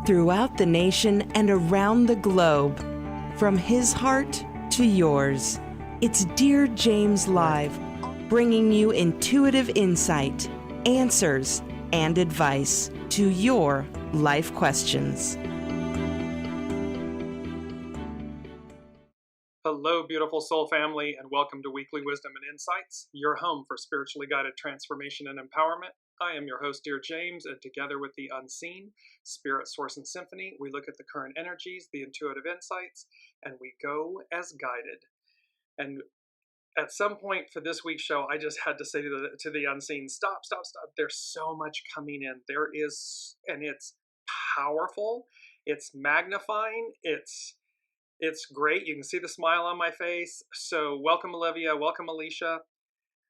throughout the nation and around the globe. From his heart to yours, it's Dear James Live, bringing you intuitive insight, answers, and advice to your life questions. Hello, beautiful soul family, and welcome to Weekly Wisdom and Insights, your home for spiritually guided transformation and empowerment. I am your host, Dearjames, and together with the unseen, Spirit, Source, and Symphony, we look at the current energies, the intuitive insights, and we go as guided. And at some point for this week's show, I just had to say to the unseen, stop. There's so much coming in. There is, and it's powerful. It's magnifying. It's great. You can see the smile on my face. So welcome, Olivia. Welcome, Alicia.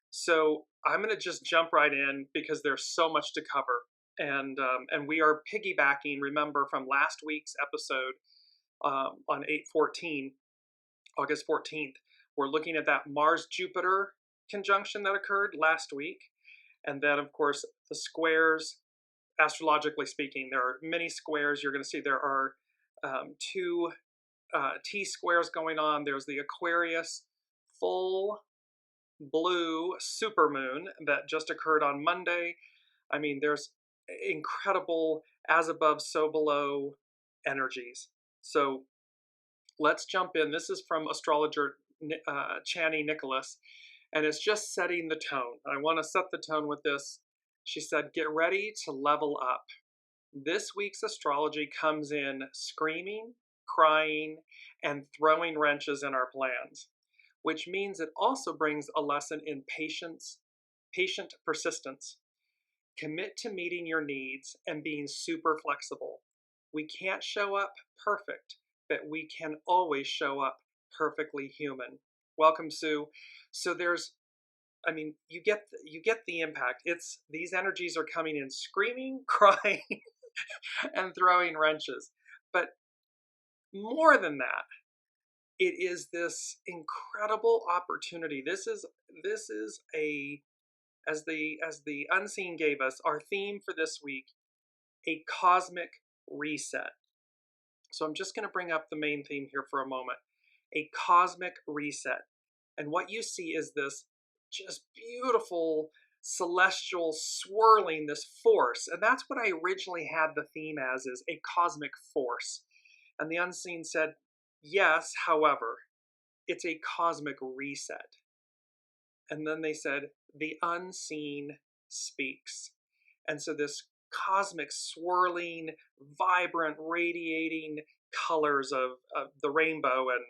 So I'm going to just jump right in because there's so much to cover. And we are piggybacking, remember, from last week's episode on 8/14, August 14th. We're looking at that Mars-Jupiter conjunction that occurred last week. And then, of course, the squares, astrologically speaking, there are many squares. You're going to see there are two T-squares going on. There's the Aquarius full blue supermoon that just occurred on Monday. I mean, there's incredible as above, so below energies. So let's jump in. This is from astrologer Chani Nicholas, and it's just setting the tone. I want to set the tone with this. She said, get ready to level up. This week's astrology comes in screaming, crying, and throwing wrenches in our plans, which means it also brings a lesson in patience, patient persistence. Commit to meeting your needs and being super flexible. We can't show up perfect, but we can always show up perfectly human. Welcome, Sue. So there's, I mean, you get the impact. It's these energies are coming in screaming, crying, and throwing wrenches. But more than that, it is this incredible opportunity. This is a, as the unseen gave us, our theme for this week, a cosmic reset. So I'm just going to bring up the main theme here for a moment, a cosmic reset. And what you see is this just beautiful celestial swirling, this force. And that's what I originally had the theme as, is a cosmic force. And the unseen said, yes, however, it's a cosmic reset. And then they said, the unseen speaks. And so this cosmic swirling, vibrant, radiating colors of the rainbow, and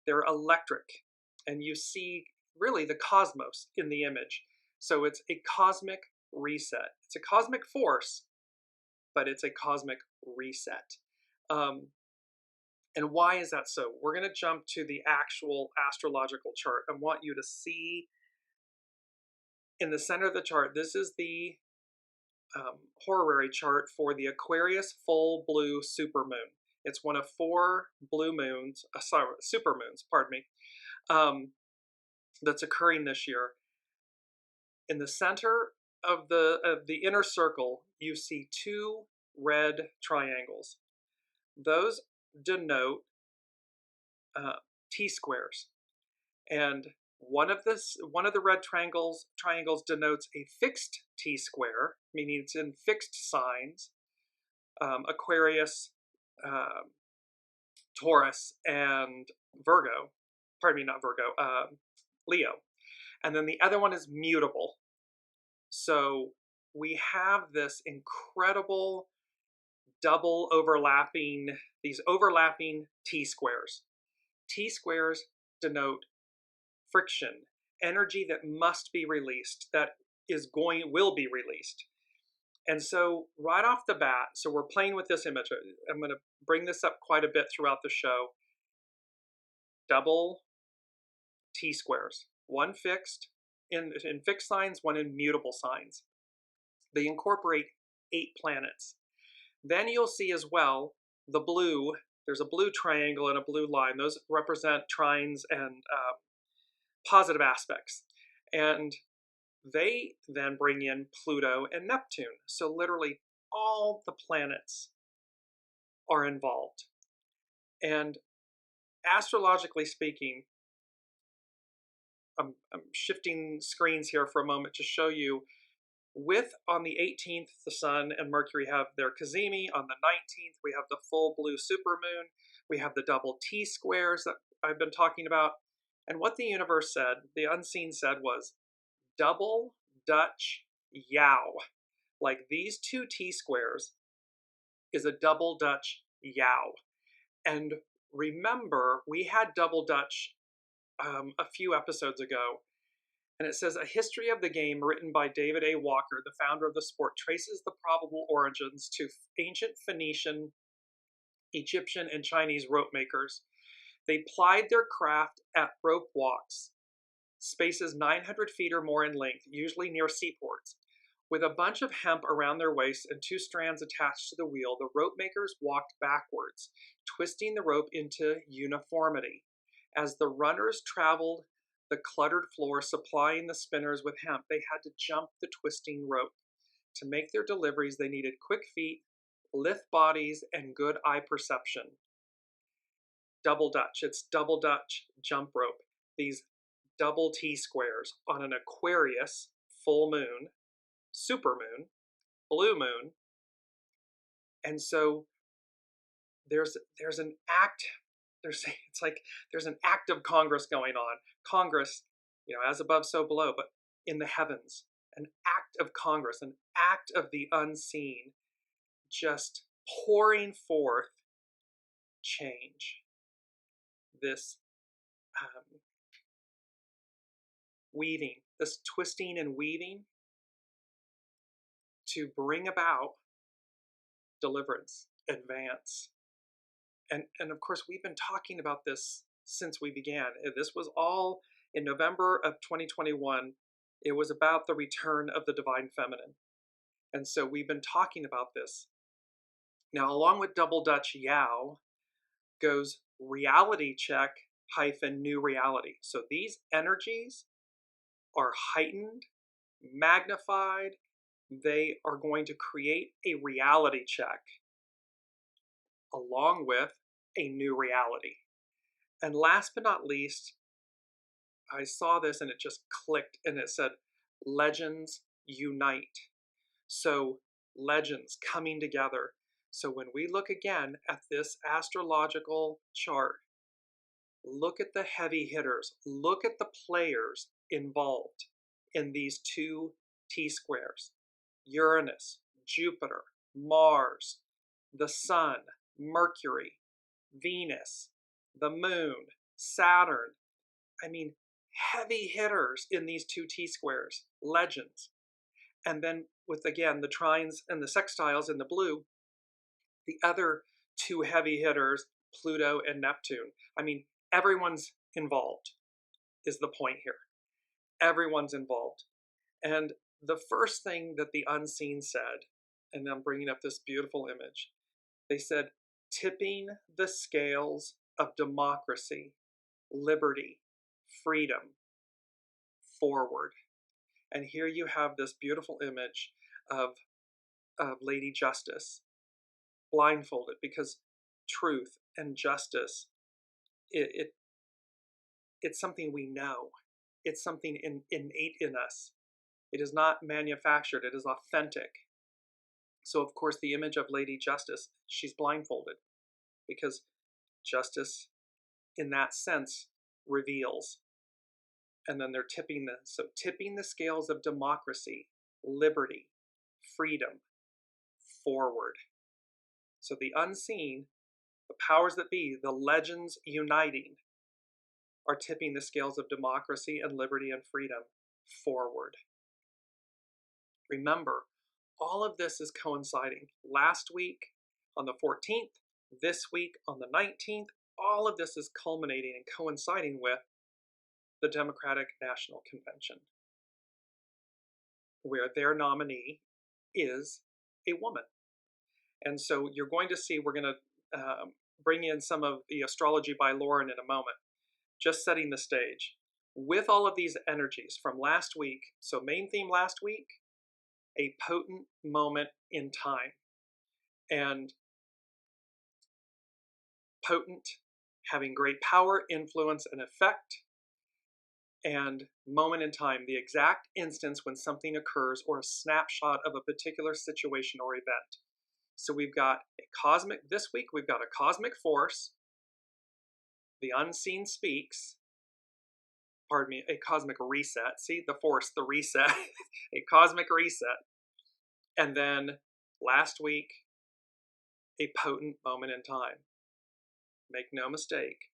they're electric. And you see really the cosmos in the image. So it's a cosmic reset. It's a cosmic force, but it's a cosmic reset. And why is that so? We're going to jump to the actual astrological chart. I want you to see in the center of the chart, this is the horary chart for the Aquarius full blue supermoon. It's one of 4 blue moons, supermoons, pardon me, that's occurring this year. In the center of the inner circle, you see 2 red triangles. Those denote T-squares, and one of the red triangles denotes a fixed T-square, meaning it's in fixed signs, Aquarius, Taurus, and Virgo. Pardon me, not Virgo, Leo. And then the other one is mutable. So we have this incredible double overlapping, these overlapping T-squares. T-squares denote friction, energy that must be released, that will be released. And so right off the bat, so we're playing with this image. I'm going to bring this up quite a bit throughout the show. Double T-squares, one fixed in fixed signs, one in mutable signs. They incorporate 8 planets. Then you'll see as well the blue. There's a blue triangle and a blue line. Those represent trines and positive aspects. And they then bring in Pluto and Neptune. So literally all the planets are involved. And astrologically speaking, I'm shifting screens here for a moment to show you, on the 18th, the Sun and Mercury have their cazimi. On the 19th, we have the full blue supermoon. We have the double T squares that I've been talking about. And what the universe said, the unseen said, was double Dutch yow. Like these two T squares is a double Dutch yow. And remember, we had double Dutch a few episodes ago. And it says, a history of the game written by David A. Walker, the founder of the sport, traces the probable origins to ancient Phoenician, Egyptian, and Chinese rope makers. They plied their craft at rope walks, spaces 900 feet or more in length, usually near seaports. With a bunch of hemp around their waists and two strands attached to the wheel, the rope makers walked backwards, twisting the rope into uniformity. As the runners traveled the cluttered floor, supplying the spinners with hemp, they had to jump the twisting rope. To make their deliveries, they needed quick feet, lithe bodies, and good eye perception. Double Dutch. It's double Dutch jump rope. These double T squares on an Aquarius full moon, supermoon, blue moon. And so there's an act, it's like there's an act of Congress going on. Congress, as above, so below, but in the heavens, an act of Congress, an act of the unseen, just pouring forth change. This weaving, this twisting and weaving to bring about deliverance, advance. And of course, we've been talking about this since we began. This was all in November of 2021. It was about the return of the divine feminine. And so we've been talking about this. Now, along with double Dutch yow goes reality check hyphen new reality. So these energies are heightened, magnified. They are going to create a reality check along with a new reality. And last but not least, I saw this and it just clicked, and it said, legends unite. So legends coming together. So when we look again at this astrological chart, look at the heavy hitters, look at the players involved in these two T squares: Uranus, Jupiter, Mars, the Sun, Mercury, Venus, the Moon, Saturn. I mean, heavy hitters in these two T squares, legends. And then with, again, the trines and the sextiles in the blue, the other two heavy hitters, Pluto and Neptune. I mean, everyone's involved is the point here. Everyone's involved. And the first thing that the unseen said, and I'm bringing up this beautiful image, they said, tipping the scales of democracy, liberty, freedom forward. And here you have this beautiful image of Lady Justice blindfolded, because truth and justice, it's something we know. It's something innate in us. It is not manufactured. It is authentic. So, of course, the image of Lady Justice, she's blindfolded, because justice, in that sense, reveals. And then they're tipping the scales of democracy, liberty, freedom forward. So the unseen, the powers that be, the legends uniting, are tipping the scales of democracy and liberty and freedom forward. Remember, all of this is coinciding. Last week on the 14th, this week on the 19th, all of this is culminating and coinciding with the Democratic National Convention, where their nominee is a woman. And so you're going to see, we're going to bring in some of the astrology by Lauren in a moment, just setting the stage. With all of these energies from last week, so main theme last week, a potent moment in time. And potent, having great power, influence, and effect, and moment in time, the exact instance when something occurs or a snapshot of a particular situation or event. So we've got this week we've got a cosmic force, the unseen speaks, pardon me, a cosmic reset. See, the force, the reset, a cosmic reset. And then last week, a potent moment in time. Make no mistake,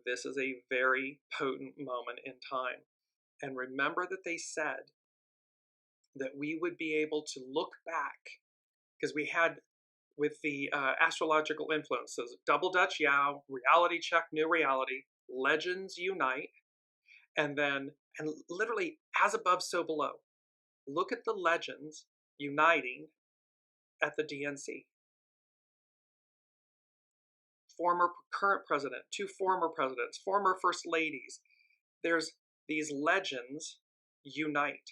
this is a very potent moment in time. And remember that they said that we would be able to look back, because we had with the astrological influences, double Dutch Yow, reality check, new reality, legends unite, and literally as above, so below. Look at the legends uniting at the DNC. Current president, two former presidents, former first ladies. There's these legends unite.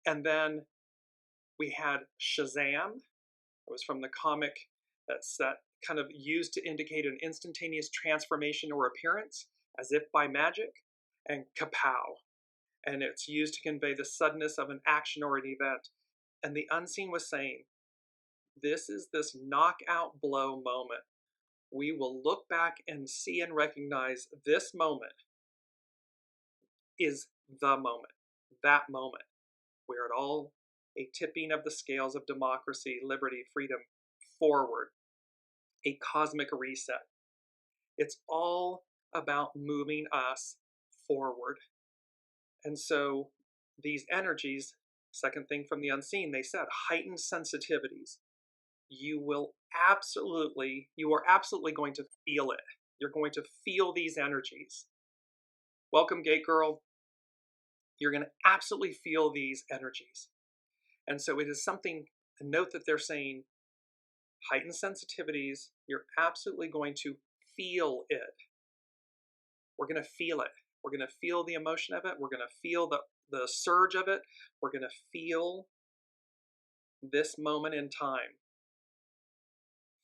And then we had SHAZAM. It was from the comic that's kind of used to indicate an instantaneous transformation or appearance, as if by magic, and KA-POW. And it's used to convey the suddenness of an action or an event. And the unseen was saying, this is this knockout blow moment. We will look back and see and recognize this moment is the moment, that moment, where it all, a tipping of the scales of democracy, liberty, freedom, forward, a cosmic reset. It's all about moving us forward. And so these energies, second thing from the unseen, they said, heightened sensitivities. You are absolutely going to feel it. You're going to feel these energies. Welcome, Gate Girl. You're going to absolutely feel these energies. And so it is something, a note that they're saying, heightened sensitivities, you're absolutely going to feel it. We're going to feel it. We're going to feel the emotion of it. We're going to feel the surge of it. We're going to feel this moment in time.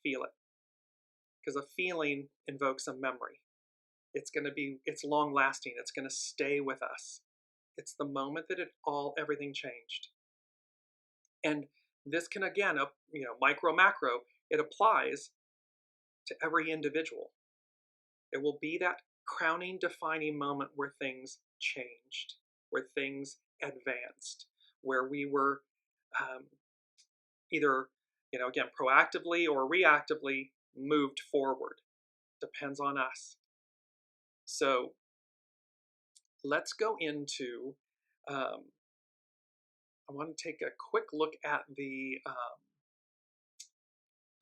Feel it. Because a feeling invokes a memory. It's long lasting. It's going to stay with us. It's the moment that everything changed. And this can, again, micro, macro, it applies to every individual. It will be that crowning, defining moment where things changed, where things advanced, where we were either, again, proactively or reactively moved forward. Depends on us. So let's go into, I want to take a quick look at the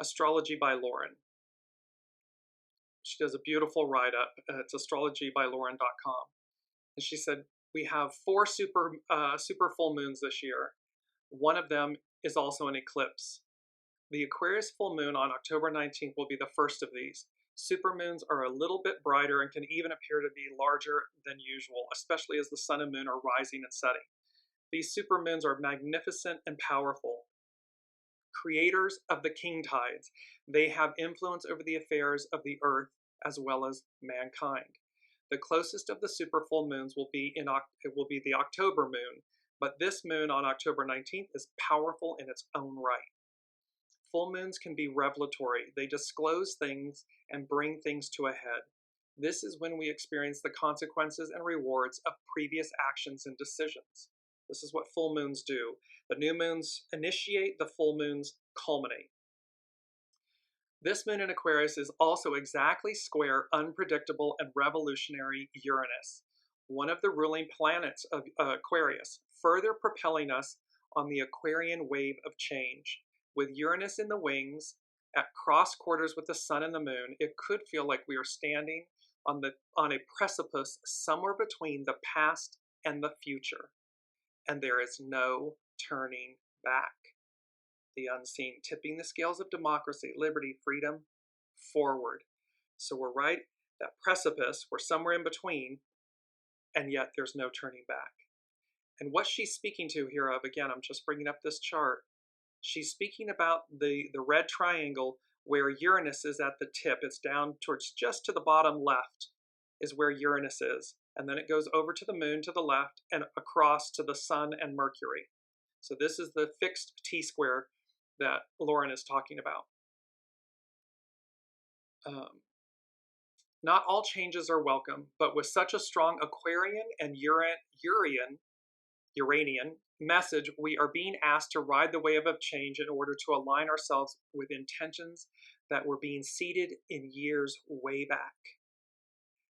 Astrology by Lauren. She does a beautiful write-up. It's astrologybylauren.com. And she said, we have 4 super full moons this year. One of them is also an eclipse. The Aquarius full moon on October 19th will be the first of these. Supermoons are a little bit brighter and can even appear to be larger than usual, especially as the sun and moon are rising and setting. These supermoons are magnificent and powerful. Creators of the king tides, they have influence over the affairs of the earth as well as mankind. The closest of the super full moons will be the October moon, but this moon on October 19th is powerful in its own right. Full moons can be revelatory. They disclose things and bring things to a head. This is when we experience the consequences and rewards of previous actions and decisions. This is what full moons do. The new moons initiate, the full moons culminate. This moon in Aquarius is also exactly square, unpredictable, and revolutionary Uranus, one of the ruling planets of Aquarius, further propelling us on the Aquarian wave of change. With Uranus in the wings, at cross quarters with the sun and the moon, it could feel like we are standing on a precipice somewhere between the past and the future. And there is no turning back. The unseen, tipping the scales of democracy, liberty, freedom, forward. So we're right, that precipice, we're somewhere in between, and yet there's no turning back. And what she's speaking to here of, again, I'm just bringing up this chart, she's speaking about the red triangle where Uranus is at the tip. It's down towards just to the bottom left is where Uranus is. And then it goes over to the moon to the left and across to the sun and Mercury. So this is the fixed T-square that Lauren is talking about. Not all changes are welcome, but with such a strong Aquarian and Uranian message, we are being asked to ride the wave of change in order to align ourselves with intentions that were being seeded in years way back.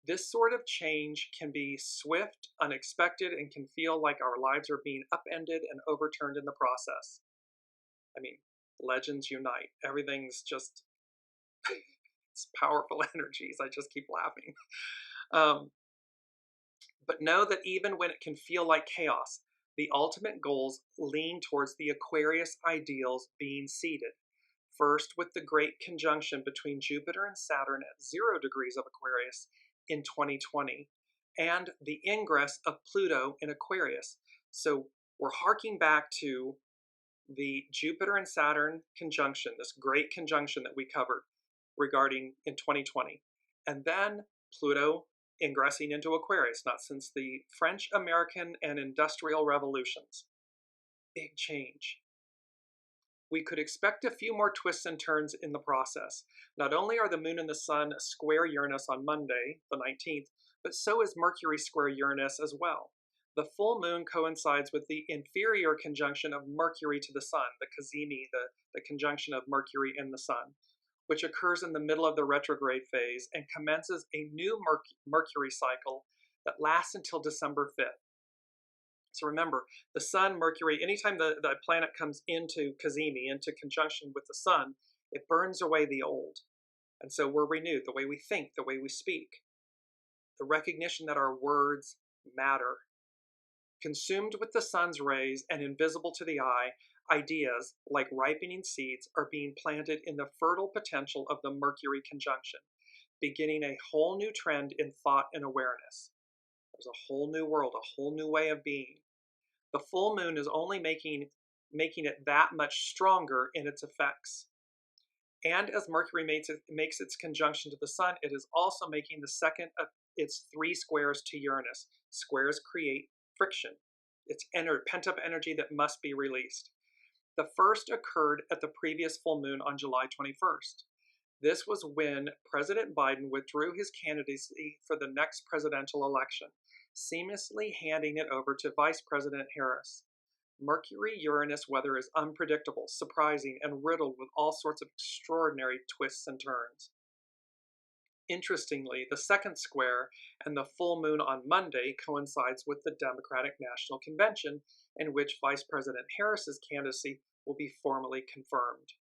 This sort of change can be swift, unexpected, and can feel like our lives are being upended and overturned in the process. I mean, legends unite. Everything's just, it's powerful energies. I just keep laughing. But know that even when it can feel like chaos, the ultimate goals lean towards the Aquarius ideals being seeded. First, with the great conjunction between Jupiter and Saturn at 0 degrees of Aquarius in 2020, and the ingress of Pluto in Aquarius. So we're harking back to the Jupiter and Saturn conjunction, this great conjunction that we covered regarding in 2020. And then Pluto ingressing into Aquarius, not since the French, American, and Industrial Revolutions. Big change. We could expect a few more twists and turns in the process. Not only are the moon and the sun square Uranus on Monday, the 19th, but so is Mercury square Uranus as well. The full moon coincides with the inferior conjunction of Mercury to the sun, the cazimi, the conjunction of Mercury and the sun, which occurs in the middle of the retrograde phase and commences a new Mercury cycle that lasts until December 5th. So remember, the sun, Mercury, anytime the planet comes into cazimi, into conjunction with the sun, it burns away the old. And so we're renewed, the way we think, the way we speak, the recognition that our words matter. Consumed with the sun's rays and invisible to the eye, ideas, like ripening seeds, are being planted in the fertile potential of the Mercury conjunction, beginning a whole new trend in thought and awareness. There's a whole new world, a whole new way of being. The full moon is only making it that much stronger in its effects. And as Mercury makes its conjunction to the sun, it is also making the second of its 3 squares to Uranus. Squares create friction. It's pent-up energy that must be released. The first occurred at the previous full moon on July 21st. This was when President Biden withdrew his candidacy for the next presidential election, seamlessly handing it over to Vice President Harris. Mercury-Uranus weather is unpredictable, surprising, and riddled with all sorts of extraordinary twists and turns. Interestingly, the second square and the full moon on Monday coincides with the Democratic National Convention, in which Vice President Harris's candidacy will be formally confirmed.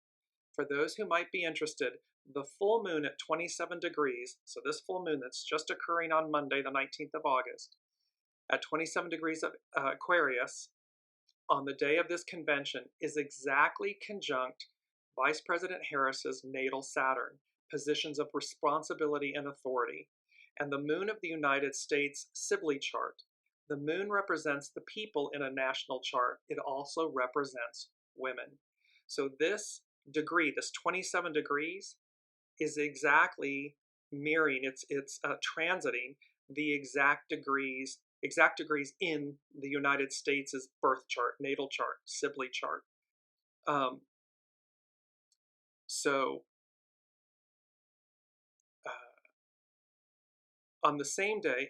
For those who might be interested, the full moon at 27 degrees, so this full moon that's just occurring on Monday, the 19th of August, at 27 degrees of Aquarius, on the day of this convention, is exactly conjunct Vice President Harris's natal Saturn, positions of responsibility and authority, and the moon of the United States Sibley chart. The moon represents the people in a national chart. It also represents women. So this degree, this 27 degrees, is exactly mirroring, it's transiting the exact degrees in the United States' birth chart, natal chart, Sibley chart. On the same day,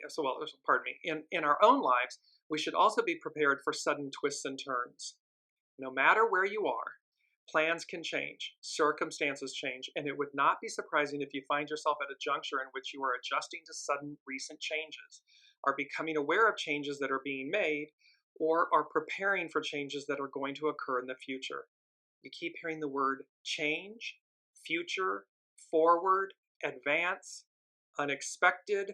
in our own lives, we should also be prepared for sudden twists and turns. No matter where you are, plans can change, circumstances change, and it would not be surprising if you find yourself at a juncture in which you are adjusting to sudden recent changes, are becoming aware of changes that are being made, or are preparing for changes that are going to occur in the future. You keep hearing the word change, future, forward, advance, unexpected,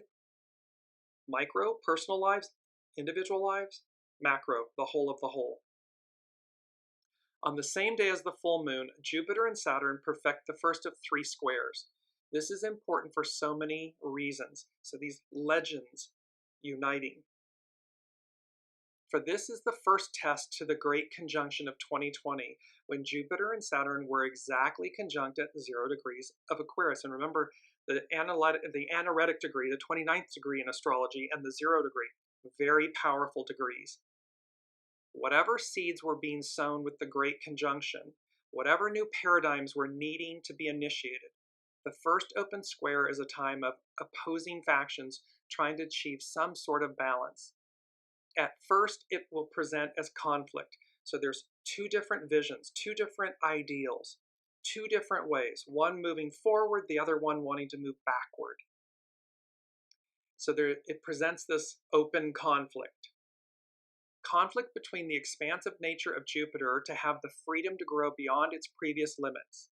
micro, personal lives, individual lives, macro, the whole of the whole. On the same day as the full moon, Jupiter and Saturn perfect the first of 3 squares. This is important for so many reasons. So these legends uniting. For this is the first test to the great conjunction of 2020, when Jupiter and Saturn were exactly conjunct at 0 degrees of Aquarius. And remember, the anaretic degree, the 29th degree in astrology, and the 0 degree, very powerful degrees. Whatever seeds were being sown with the great conjunction, whatever new paradigms were needing to be initiated, the first open square is a time of opposing factions trying to achieve some sort of balance. At first, it will present as conflict. So there's two different visions, two different ideals, two different ways, one moving forward, the other one wanting to move backward. So it presents this open conflict. Conflict between the expansive nature of Jupiter to have the freedom to grow beyond its previous limits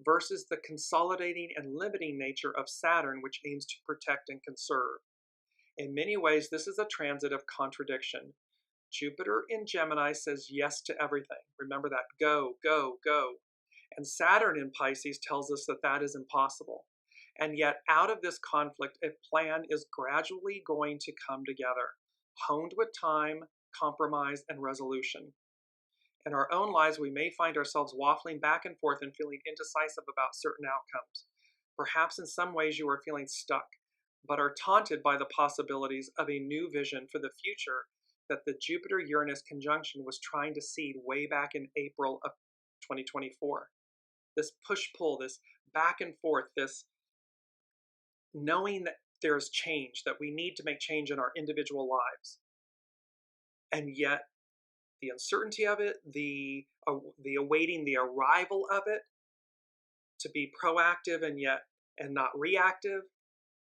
versus the consolidating and limiting nature of Saturn, which aims to protect and conserve. In many ways, this is a transit of contradiction. Jupiter in Gemini says yes to everything. Remember that, go, go, go. And Saturn in Pisces tells us that that is impossible. And yet, out of this conflict, a plan is gradually going to come together, honed with time, compromise, and resolution. In our own lives, we may find ourselves waffling back and forth and feeling indecisive about certain outcomes. Perhaps in some ways you are feeling stuck, but are taunted by the possibilities of a new vision for the future that the Jupiter-Uranus conjunction was trying to seed way back in April of 2024. This push-pull, this back and forth, this knowing that there's change, that we need to make change in our individual lives. And yet, the uncertainty of it, the awaiting the arrival of it, to be proactive and not reactive,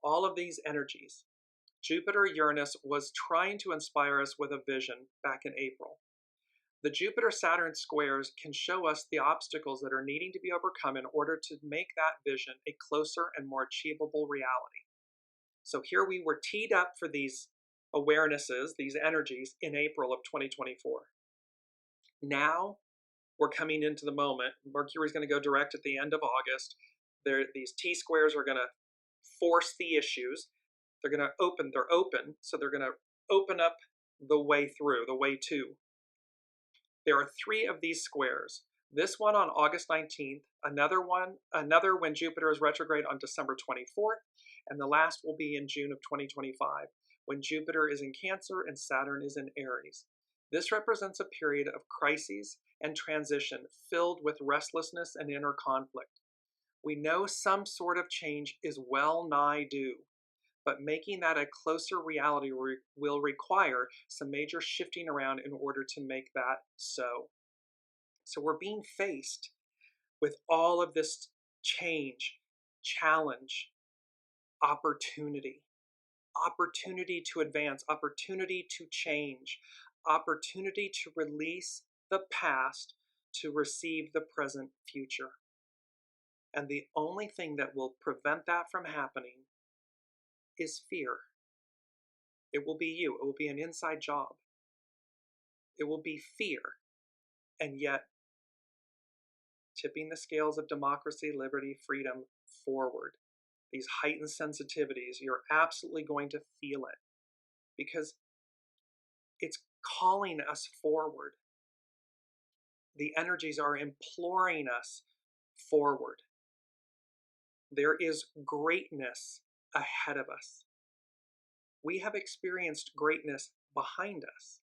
all of these energies. Jupiter-Uranus was trying to inspire us with a vision back in April. The Jupiter-Saturn squares can show us the obstacles that are needing to be overcome in order to make that vision a closer and more achievable reality. So here we were teed up for these awarenesses, these energies, in April of 2024. Now we're coming into the moment. Mercury's going to go direct at the end of August. These T-squares are going to force the issues. They're open, so they're going to open up the way through, the way to. There are 3 of these squares. This one on August 19th, another when Jupiter is retrograde on December 24th, and the last will be in June of 2025, when Jupiter is in Cancer and Saturn is in Aries. This represents a period of crises and transition filled with restlessness and inner conflict. We know some sort of change is well nigh due, but making that a closer reality will require some major shifting around in order to make that so. So we're being faced with all of this change, challenge, opportunity to advance, opportunity to change, opportunity to release the past to receive the present future. And the only thing that will prevent that from happening is fear. It will be you. It will be an inside job. It will be fear. And yet, tipping the scales of democracy, liberty, freedom forward. These heightened sensitivities, you're absolutely going to feel it because it's calling us forward. The energies are imploring us forward. There is greatness ahead of us. We have experienced greatness behind us.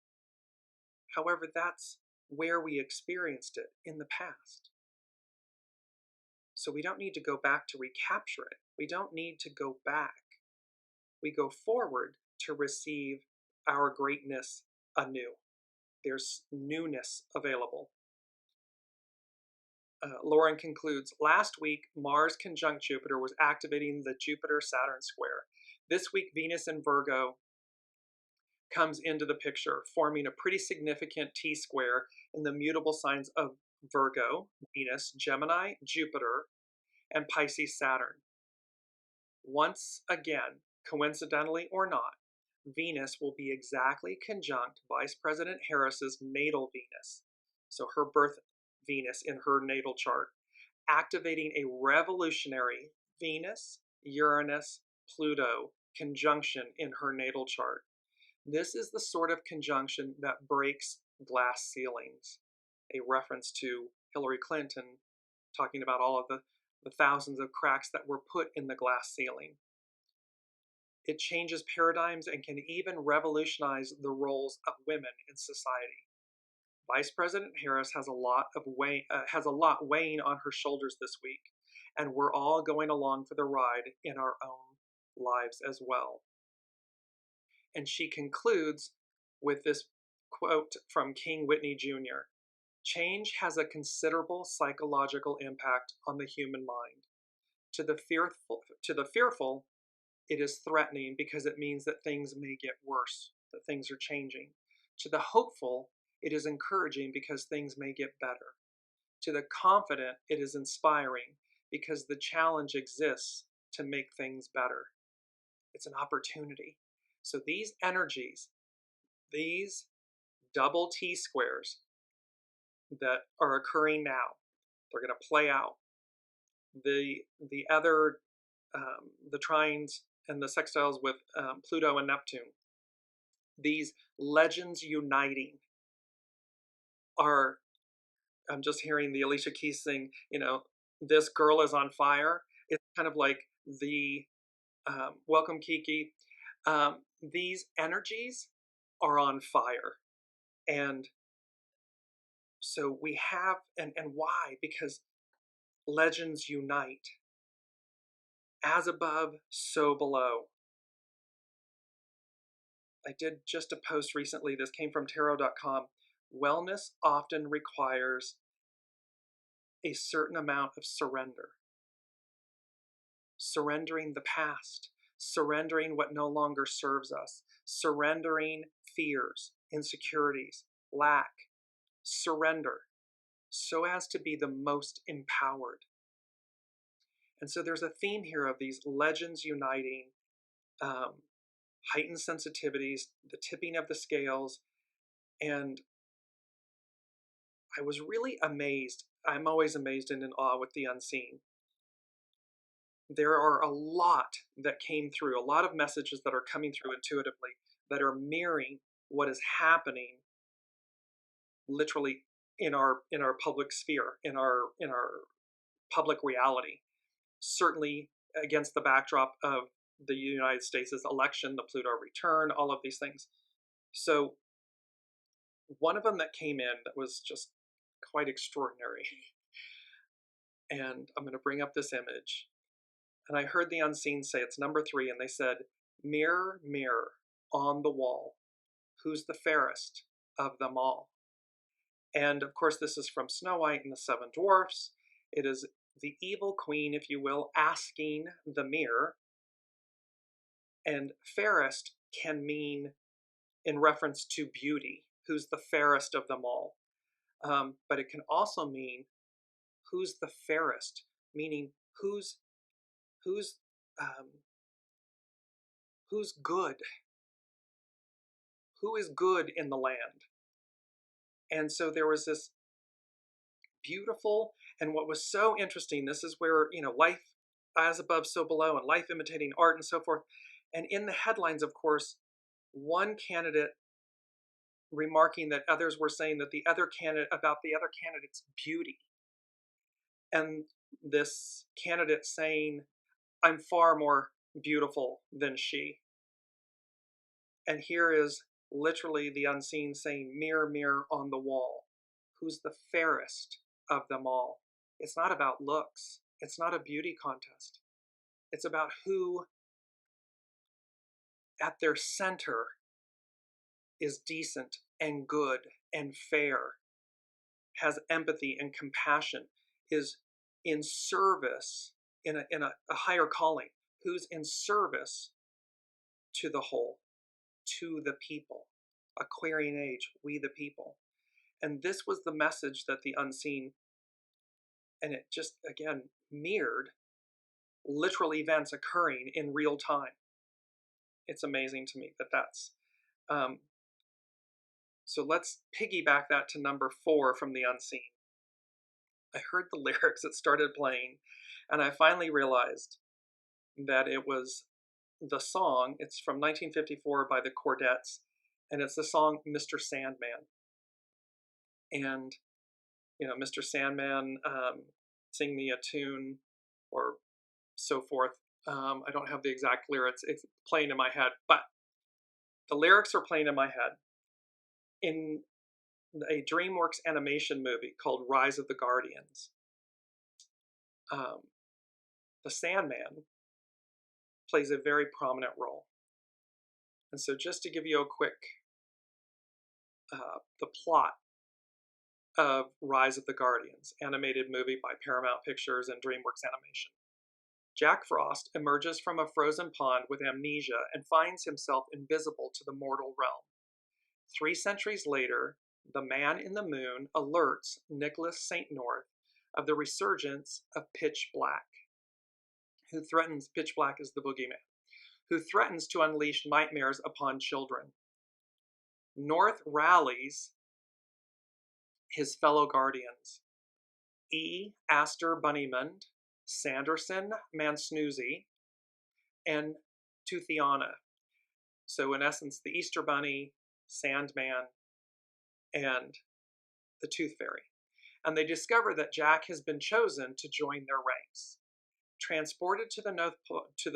However, that's where we experienced it in the past. So we don't need to go back to recapture it. We don't need to go back. We go forward to receive our greatness anew. There's newness available. Lauren concludes, last week, Mars conjunct Jupiter was activating the Jupiter-Saturn square. This week, Venus in Virgo comes into the picture, forming a pretty significant T-square in the mutable signs of Virgo, Venus, Gemini, Jupiter, and Pisces, Saturn. Once again, coincidentally or not, Venus will be exactly conjunct Vice President Harris's natal Venus, so her birth Venus in her natal chart, activating a revolutionary Venus, Uranus, Pluto conjunction in her natal chart. This is the sort of conjunction that breaks glass ceilings, a reference to Hillary Clinton talking about all of the thousands of cracks that were put in the glass ceiling. It changes paradigms and can even revolutionize the roles of women in society. Vice President Harris has a lot weighing on her shoulders this week, and we're all going along for the ride in our own lives as well. And she concludes with this quote from King Whitney Jr. Change has a considerable psychological impact on the human mind. To the fearful, it is threatening because it means that things may get worse, that things are changing. To the hopeful, it is encouraging because things may get better. To the confident, it is inspiring because the challenge exists to make things better. It's an opportunity. So these energies, these double T squares that are occurring now, they're going to play out. The other, the trines and the sextiles with Pluto and Neptune, these legends uniting are, I'm just hearing the Alicia Keys sing, this girl is on fire. It's kind of like the, welcome Kiki. These energies are on fire. And so we have, and why? Because legends unite. As above, so below. I did just a post recently, this came from tarot.com. Wellness often requires a certain amount of surrender. Surrendering the past, surrendering what no longer serves us, surrendering fears, insecurities, lack, surrender, so as to be the most empowered. And so there's a theme here of these legends uniting, heightened sensitivities, the tipping of the scales, and I was really amazed. I'm always amazed and in awe with the unseen. There are a lot that came through, a lot of messages that are coming through intuitively that are mirroring what is happening literally in our public sphere, in our public reality. Certainly against the backdrop of the United States' election, the Pluto return, all of these things. So one of them that came in that was just quite extraordinary, and I'm going to bring up this image, and I heard the unseen say, it's number 3, and they said, mirror, mirror on the wall, who's the fairest of them all? And of course, this is from Snow White and the Seven Dwarfs. It is the evil queen, if you will, asking the mirror. And fairest can mean in reference to beauty, who's the fairest of them all. But it can also mean who's the fairest, meaning who's good, who is good in the land. And so there was this beautiful, and what was so interesting, this is where, life as above, so below, and life imitating art and so forth. And in the headlines, of course, one candidate remarking that others were saying that about the other candidate's beauty. And this candidate saying, I'm far more beautiful than she. And here is literally the unseen saying, mirror, mirror on the wall, who's the fairest of them all? It's not about looks. It's not a beauty contest. It's about who at their center is decent and good and fair, has empathy and compassion, is in service in a higher calling, who's in service to the whole, to the people. Aquarian age, we the people. And this was the message that the unseen, and it just, again, mirrored literal events occurring in real time. It's amazing to me that that's... So let's piggyback that to number 4 from the unseen. I heard the lyrics that started playing, and I finally realized that it was the song. It's from 1954 by the Chordettes, and it's the song Mr. Sandman. And, Mr. Sandman, sing me a tune, or so forth. I don't have the exact lyrics. It's playing in my head, but the lyrics are playing in my head. In a DreamWorks animation movie called Rise of the Guardians, the Sandman plays a very prominent role. And so just to give you a quick, the plot of Rise of the Guardians, animated movie by Paramount Pictures and DreamWorks Animation. Jack Frost emerges from a frozen pond with amnesia and finds himself invisible to the mortal realm. 3 centuries later, the Man in the Moon alerts Nicholas St. North of the resurgence of Pitch Black, Pitch Black is the boogeyman, who threatens to unleash nightmares upon children. North rallies his fellow guardians, E. Aster Bunnymund, Sanderson Mansnoozy, and Toothiana. So in essence, the Easter Bunny, Sandman, and the Tooth Fairy. And they discover that Jack has been chosen to join their ranks. Transported to the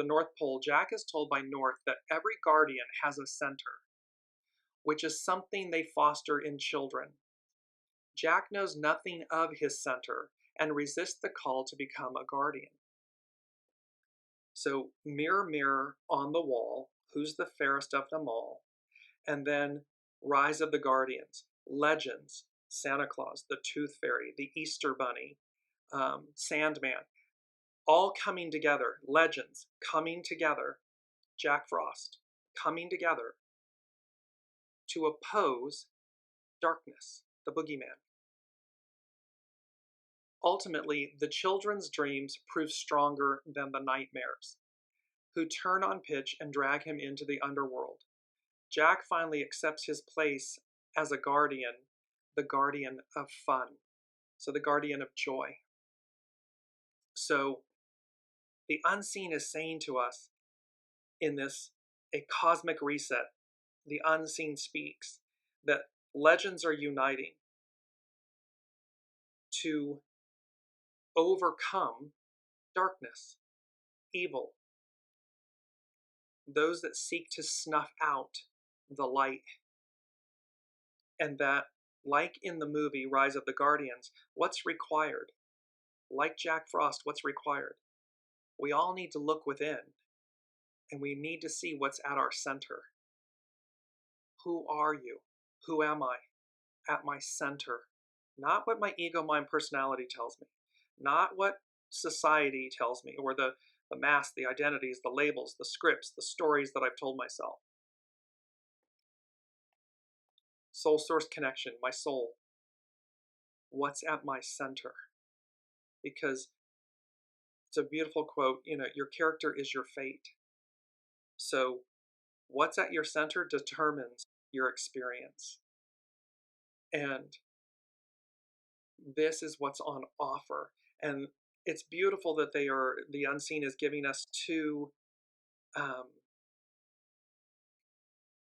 North Pole, Jack is told by North that every guardian has a center, which is something they foster in children. Jack knows nothing of his center and resists the call to become a guardian. So, mirror, mirror on the wall, who's the fairest of them all? And then Rise of the Guardians, legends, Santa Claus, the Tooth Fairy, the Easter Bunny, Sandman, all coming together, legends coming together, Jack Frost coming together to oppose darkness, the boogeyman. Ultimately, the children's dreams prove stronger than the nightmares, who turn on Pitch and drag him into the underworld. Jack finally accepts his place as a guardian, the guardian of fun, so the guardian of joy. So the unseen is saying to us in this, a cosmic reset, the unseen speaks, that legends are uniting to overcome darkness, evil, those that seek to snuff out the light. And that, like in the movie Rise of the Guardians, what's required? Like Jack Frost, what's required? We all need to look within, and we need to see what's at our center. Who are you? Who am I? At my center. Not what my ego mind personality tells me. Not what society tells me, or the masks, the identities, the labels, the scripts, the stories that I've told myself. Soul source connection, my soul. What's at my center? Because it's a beautiful quote, your character is your fate. So what's at your center determines your experience. And this is what's on offer. And it's beautiful that the unseen is giving us 2,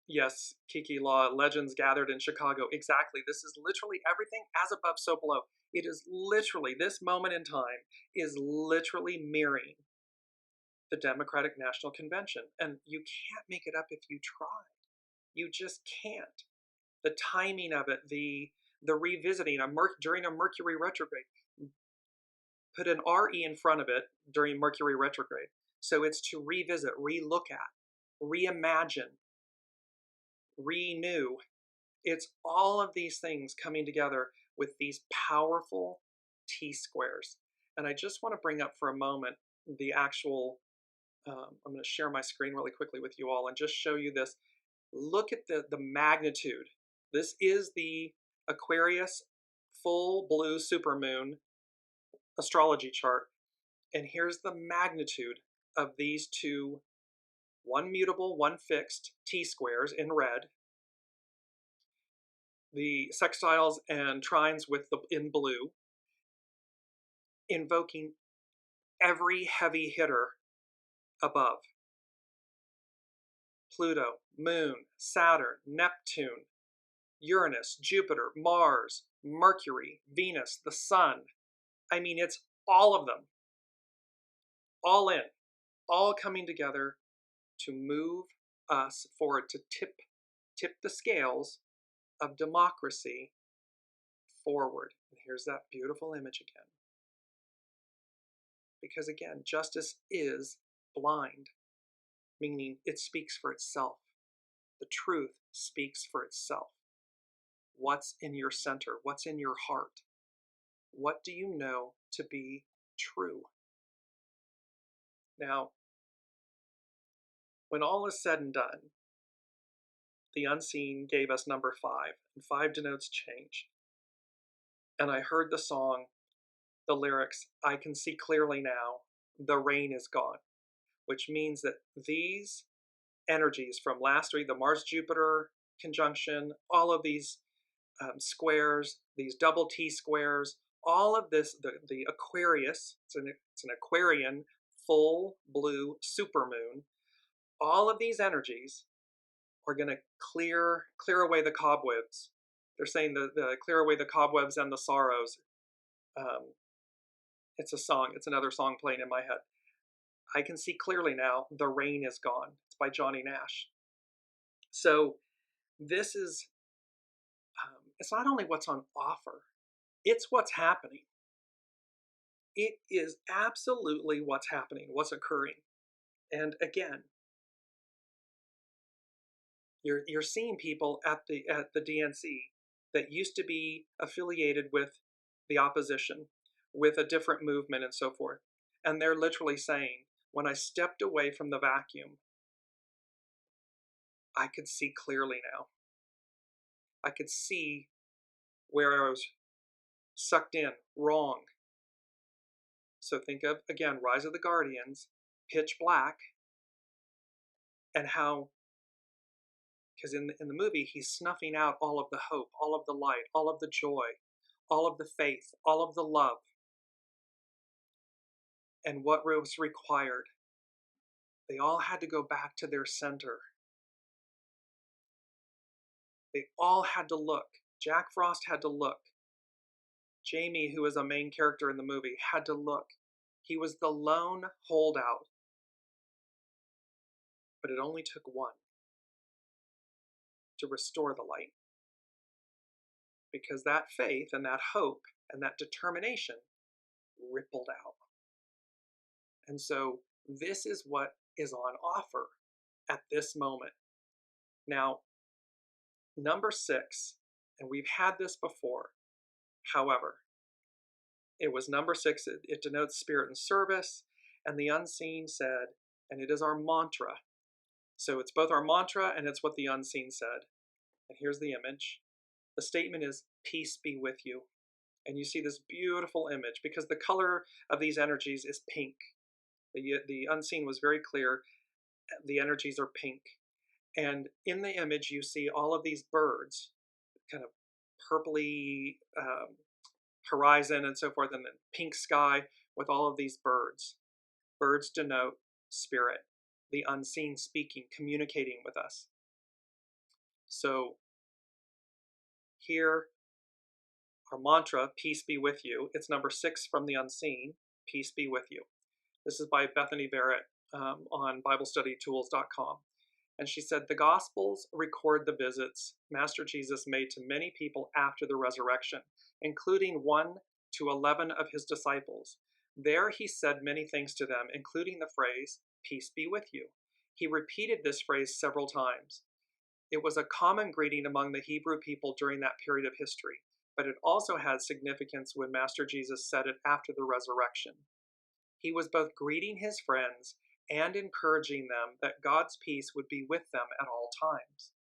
yes, Kiki Law, legends gathered in Chicago. Exactly. This is literally everything as above, so below. It is literally, this moment in time is literally mirroring the Democratic National Convention. And you can't make it up if you try. You just can't. The timing of it, the revisiting during a Mercury retrograde. Put an RE in front of it during Mercury retrograde. So it's to revisit, relook at, reimagine, renew. It's all of these things coming together with these powerful T-squares. And I just want to bring up for a moment the actual, I'm going to share my screen really quickly with you all and just show you this. Look at the magnitude. This is the Aquarius full blue supermoon astrology chart. And here's the magnitude of these 2, one mutable, one fixed T-squares in red. The sextiles and trines in blue, invoking every heavy hitter above. Pluto, Moon, Saturn, Neptune, Uranus, Jupiter, Mars, Mercury, Venus, the Sun. I mean, it's all of them, all in, all coming together to move us forward, to tip the scales of democracy forward. And here's that beautiful image again. Because again, justice is blind, meaning it speaks for itself. The truth speaks for itself. What's in your center? What's in your heart? What do you know to be true? Now, when all is said and done, the unseen gave us number 5, and 5 denotes change. And I heard the song, the lyrics, I can see clearly now, the rain is gone, which means that these energies from last week, the Mars-Jupiter conjunction, all of these squares, these double T squares, all of this, the Aquarius, it's an Aquarian full blue supermoon, all of these energies are going to clear away the cobwebs. They're saying the clear away the cobwebs and the sorrows. It's a song. It's another song playing in my head. I can see clearly now, the rain is gone. It's by Johnny Nash. So this is, it's not only what's on offer, it's what's happening. It is absolutely what's happening, what's occurring. And again, you're seeing people at the DNC that used to be affiliated with the opposition, with a different movement and so forth. And they're literally saying, when I stepped away from the vacuum, I could see clearly now. I could see where I was sucked in, wrong. So think of, again, Rise of the Guardians, pitch black, and how, because in the movie, he's snuffing out all of the hope, all of the light, all of the joy, all of the faith, all of the love. And what was required? They all had to go back to their center. They all had to look. Jack Frost had to look. Jamie, who is a main character in the movie, had to look. He was the lone holdout. But it only took one to restore the light. Because that faith and that hope and that determination rippled out. And so this is what is on offer at this moment. Now, number 6, and we've had this before, however, it was number 6, it denotes spirit and service, and the unseen said, and it is our mantra. So it's both our mantra and it's what the unseen said. And here's the image. The statement is, peace be with you. And you see this beautiful image because the color of these energies is pink. The unseen was very clear. The energies are pink. And in the image, you see all of these birds, kind of purpley horizon and so forth, and then pink sky with all of these birds. Birds denote spirit, the unseen speaking, communicating with us. So here, our mantra, peace be with you. It's number 6 from the unseen, peace be with you. This is by Bethany Barrett on BibleStudyTools.com. And she said, the Gospels record the visits Master Jesus made to many people after the resurrection, including 1 to 11 of his disciples. There he said many things to them, including the phrase, peace be with you. He repeated this phrase several times. It was a common greeting among the Hebrew people during that period of history, but it also had significance when Master Jesus said it after the resurrection. He was both greeting his friends and encouraging them that God's peace would be with them at all times.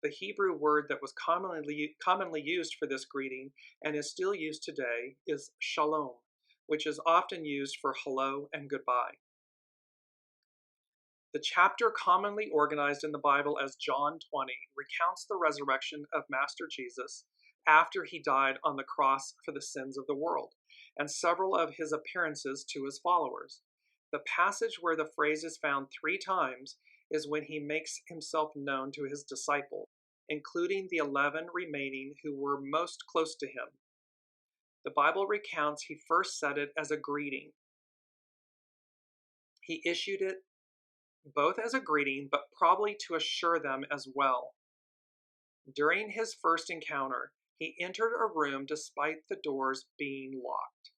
The Hebrew word that was commonly used for this greeting and is still used today is shalom, which is often used for hello and goodbye. The chapter commonly organized in the Bible as John 20 recounts the resurrection of Master Jesus after he died on the cross for the sins of the world, and several of his appearances to his followers. The passage where the phrase is found 3 times is when he makes himself known to his disciples, including the 11 remaining who were most close to him. The Bible recounts he first said it as a greeting. He issued it both as a greeting, but probably to assure them as well. During his first encounter, he entered a room despite the doors being locked.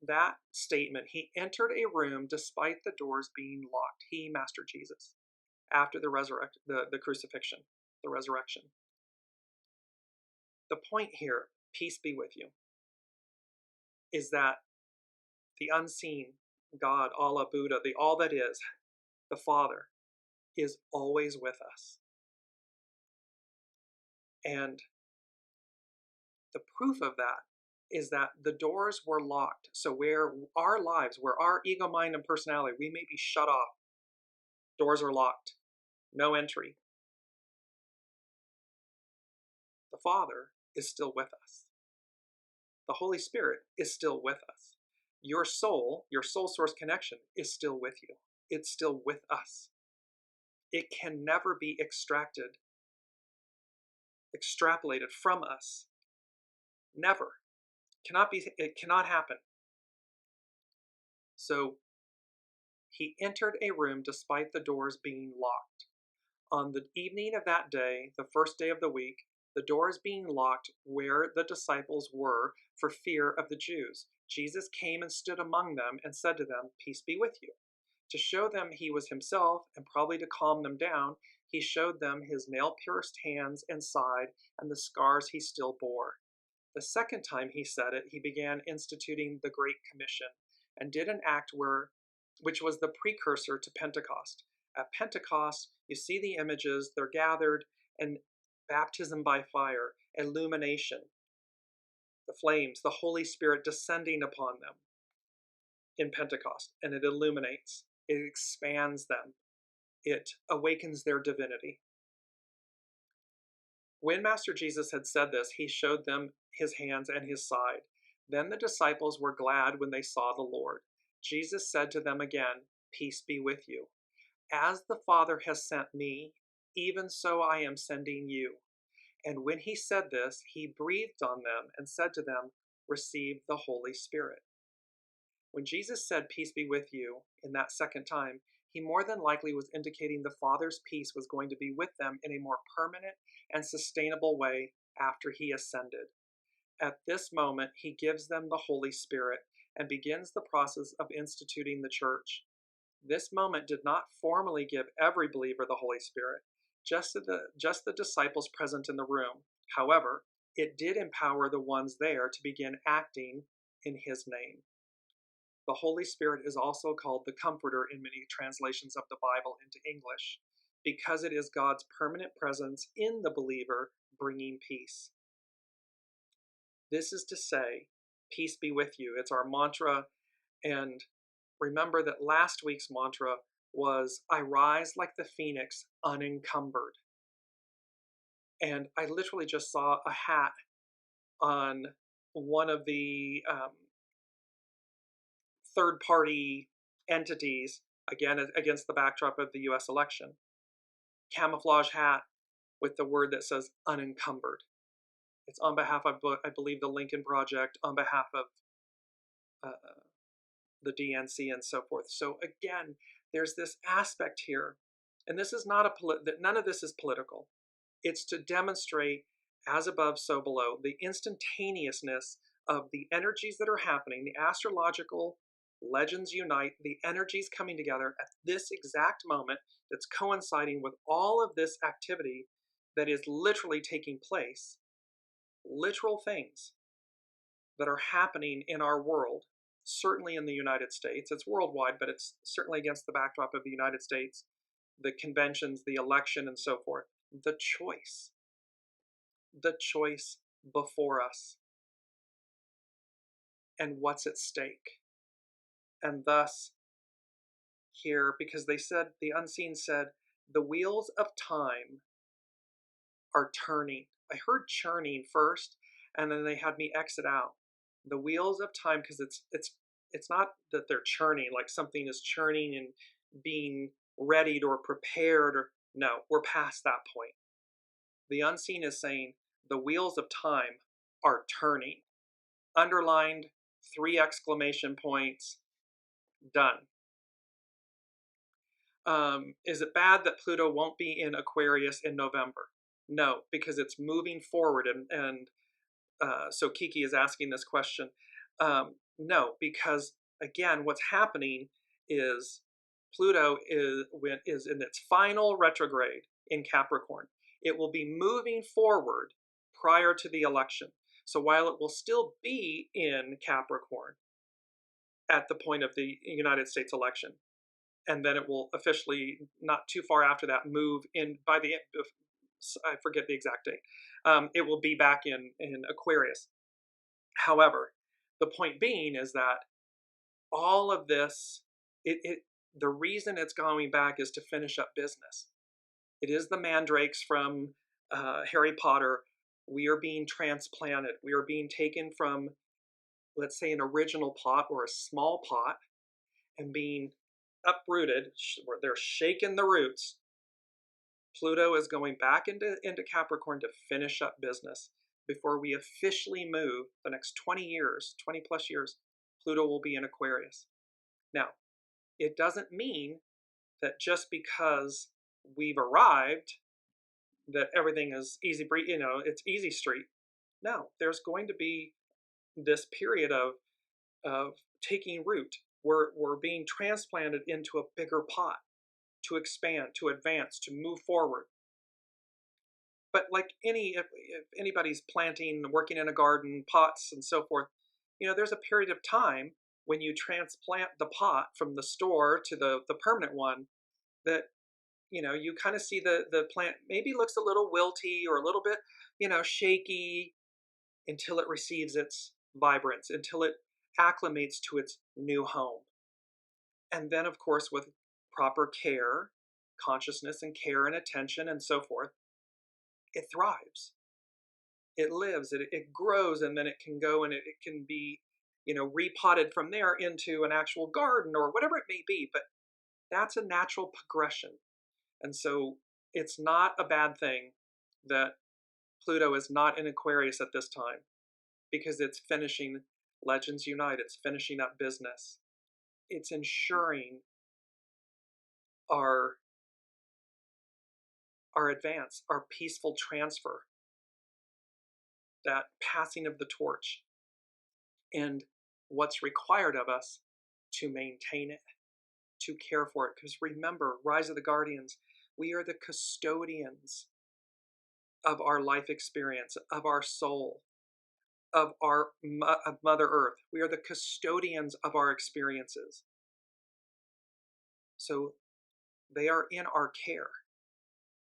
That statement, he entered a room despite the doors being locked. He, Master Jesus, after the crucifixion, the resurrection. The point here, peace be with you, is that the unseen God, Allah, Buddha, the all that is, the Father, is always with us. And the proof of that is that the doors were locked. So where our lives, where our ego, mind, and personality, we may be shut off, doors are locked, no entry. The Father is still with us. The Holy Spirit is still with us. Your soul source connection is still with you. It's still with us. It can never be extrapolated from us. Never. It cannot happen. So he entered a room despite the doors being locked. On the evening of that day, the first day of the week, the doors being locked where the disciples were for fear of the Jews, Jesus came and stood among them and said to them, "Peace be with you." To show them he was himself, and probably to calm them down, he showed them his nail-pierced hands and side and the scars he still bore. The second time he said it, he began instituting the Great Commission and did an act which was the precursor to Pentecost. At Pentecost, you see the images, they're gathered, and baptism by fire, illumination, the flames, the Holy Spirit descending upon them in Pentecost, and it illuminates, it expands them, it awakens their divinity. When Master Jesus had said this, he showed them his hands and his side. Then the disciples were glad when they saw the Lord. Jesus said to them again, "Peace be with you. As the Father has sent me, even so I am sending you." And when he said this, he breathed on them and said to them, "Receive the Holy Spirit." When Jesus said, "Peace be with you," in that second time, he more than likely was indicating the Father's peace was going to be with them in a more permanent and sustainable way after he ascended. At this moment, he gives them the Holy Spirit and begins the process of instituting the church. This moment did not formally give every believer the Holy Spirit, just the disciples present in the room. However, it did empower the ones there to begin acting in his name. The Holy Spirit is also called the Comforter in many translations of the Bible into English, because it is God's permanent presence in the believer bringing peace. This is to say, peace be with you. It's our mantra, and remember that last week's mantra was, I rise like the phoenix unencumbered. And I literally just saw a hat on one of the third-party entities, again, against the backdrop of the US election. Camouflage hat with the word that says unencumbered. It's on behalf of, I believe, the Lincoln Project, on behalf of the DNC and so forth. So again, there's this aspect here, and this is not none of this is political. It's to demonstrate, as above, so below, the instantaneousness of the energies that are happening, the astrological legends unite, the energies coming together at this exact moment that's coinciding with all of this activity that is literally taking place, literal things that are happening in our world, certainly in the United States. It's worldwide, but it's certainly against the backdrop of the United States, the conventions, the election, and so forth. The choice before us, and what's at stake. And thus, here, because they said, the unseen said, the wheels of time are turning. I heard churning first, and then they had me exit out. The wheels of time, because it's not that they're churning, like something is churning and being readied or prepared. Or no, we're past that point. The unseen is saying the wheels of time are turning. Underlined, 3 exclamation points, done. Is it bad that Pluto won't be in Aquarius in November? No, because it's moving forward. And so Kiki is asking this question. No, because again, what's happening is Pluto is in its final retrograde in Capricorn. It will be moving forward prior to the election. So while it will still be in Capricorn at the point of the United States election, and then it will officially, not too far after that, move in by the end of, I forget the exact date, it will be back in Aquarius. However, the point being is that all of this, the reason it's going back is to finish up business. It is the mandrakes from Harry Potter. We are being transplanted. We are being taken from, let's say, an original pot or a small pot and being uprooted, where they're shaking the roots. Pluto is going back into Capricorn to finish up business before we officially move the next 20 years, 20 plus years. Pluto will be in Aquarius. Now, it doesn't mean that just because we've arrived that everything is easy, it's easy street. No, there's going to be this period of taking root. We're being transplanted into a bigger pot to expand, to advance, to move forward. But like if anybody's planting, working in a garden, pots and so forth, there's a period of time when you transplant the pot from the store to the permanent one that, you kind of see the plant maybe looks a little wilty or a little bit, shaky until it receives its vibrance, until it acclimates to its new home. And then, of course, with proper care, consciousness and care and attention and so forth, it thrives. It lives, it grows, and then it can go and it can be, repotted from there into an actual garden or whatever it may be. But that's a natural progression. And so it's not a bad thing that Pluto is not in Aquarius at this time, because it's finishing Legends Unite, it's finishing up business. It's ensuring our advance, our peaceful transfer, that passing of the torch, and what's required of us to maintain it, to care for it. Because remember, Rise of the Guardians, we are the custodians of our life experience, of our soul, of Mother Earth. We are the custodians of our experiences. So they are in our care.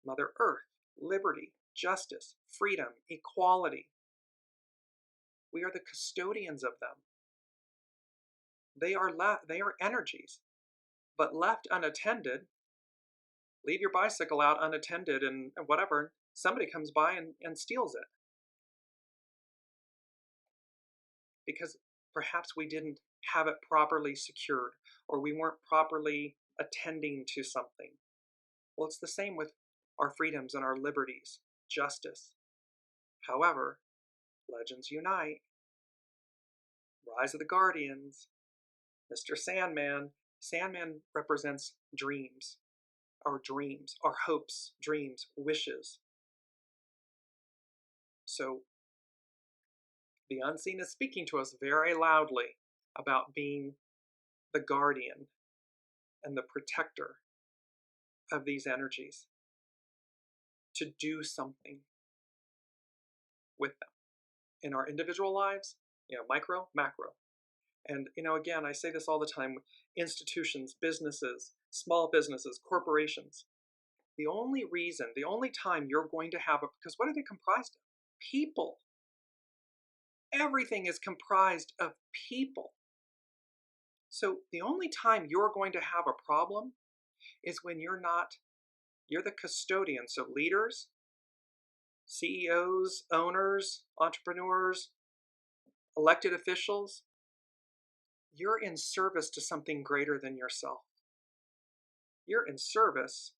Mother Earth, liberty, justice, freedom, equality. We are the custodians of them. They are energies, but left unattended. Leave your bicycle out unattended and whatever, somebody comes by and steals it. Because perhaps we didn't have it properly secured, or we weren't properly attending to something. Well, it's the same with our freedoms and our liberties, justice. However, Legends Unite, Rise of the Guardians, Mr. Sandman. Sandman represents dreams, our hopes, dreams, wishes. So the unseen is speaking to us very loudly about being the guardian and the protector of these energies, to do something with them in our individual lives, micro, macro. And, again, I say this all the time, institutions, businesses, small businesses, corporations. The only time you're going to have because what are they comprised of? People. Everything is comprised of people. So the only time you're going to have a problem is when you're the custodian. So leaders, CEOs, owners, entrepreneurs, elected officials, you're in service to something greater than yourself. You're in service,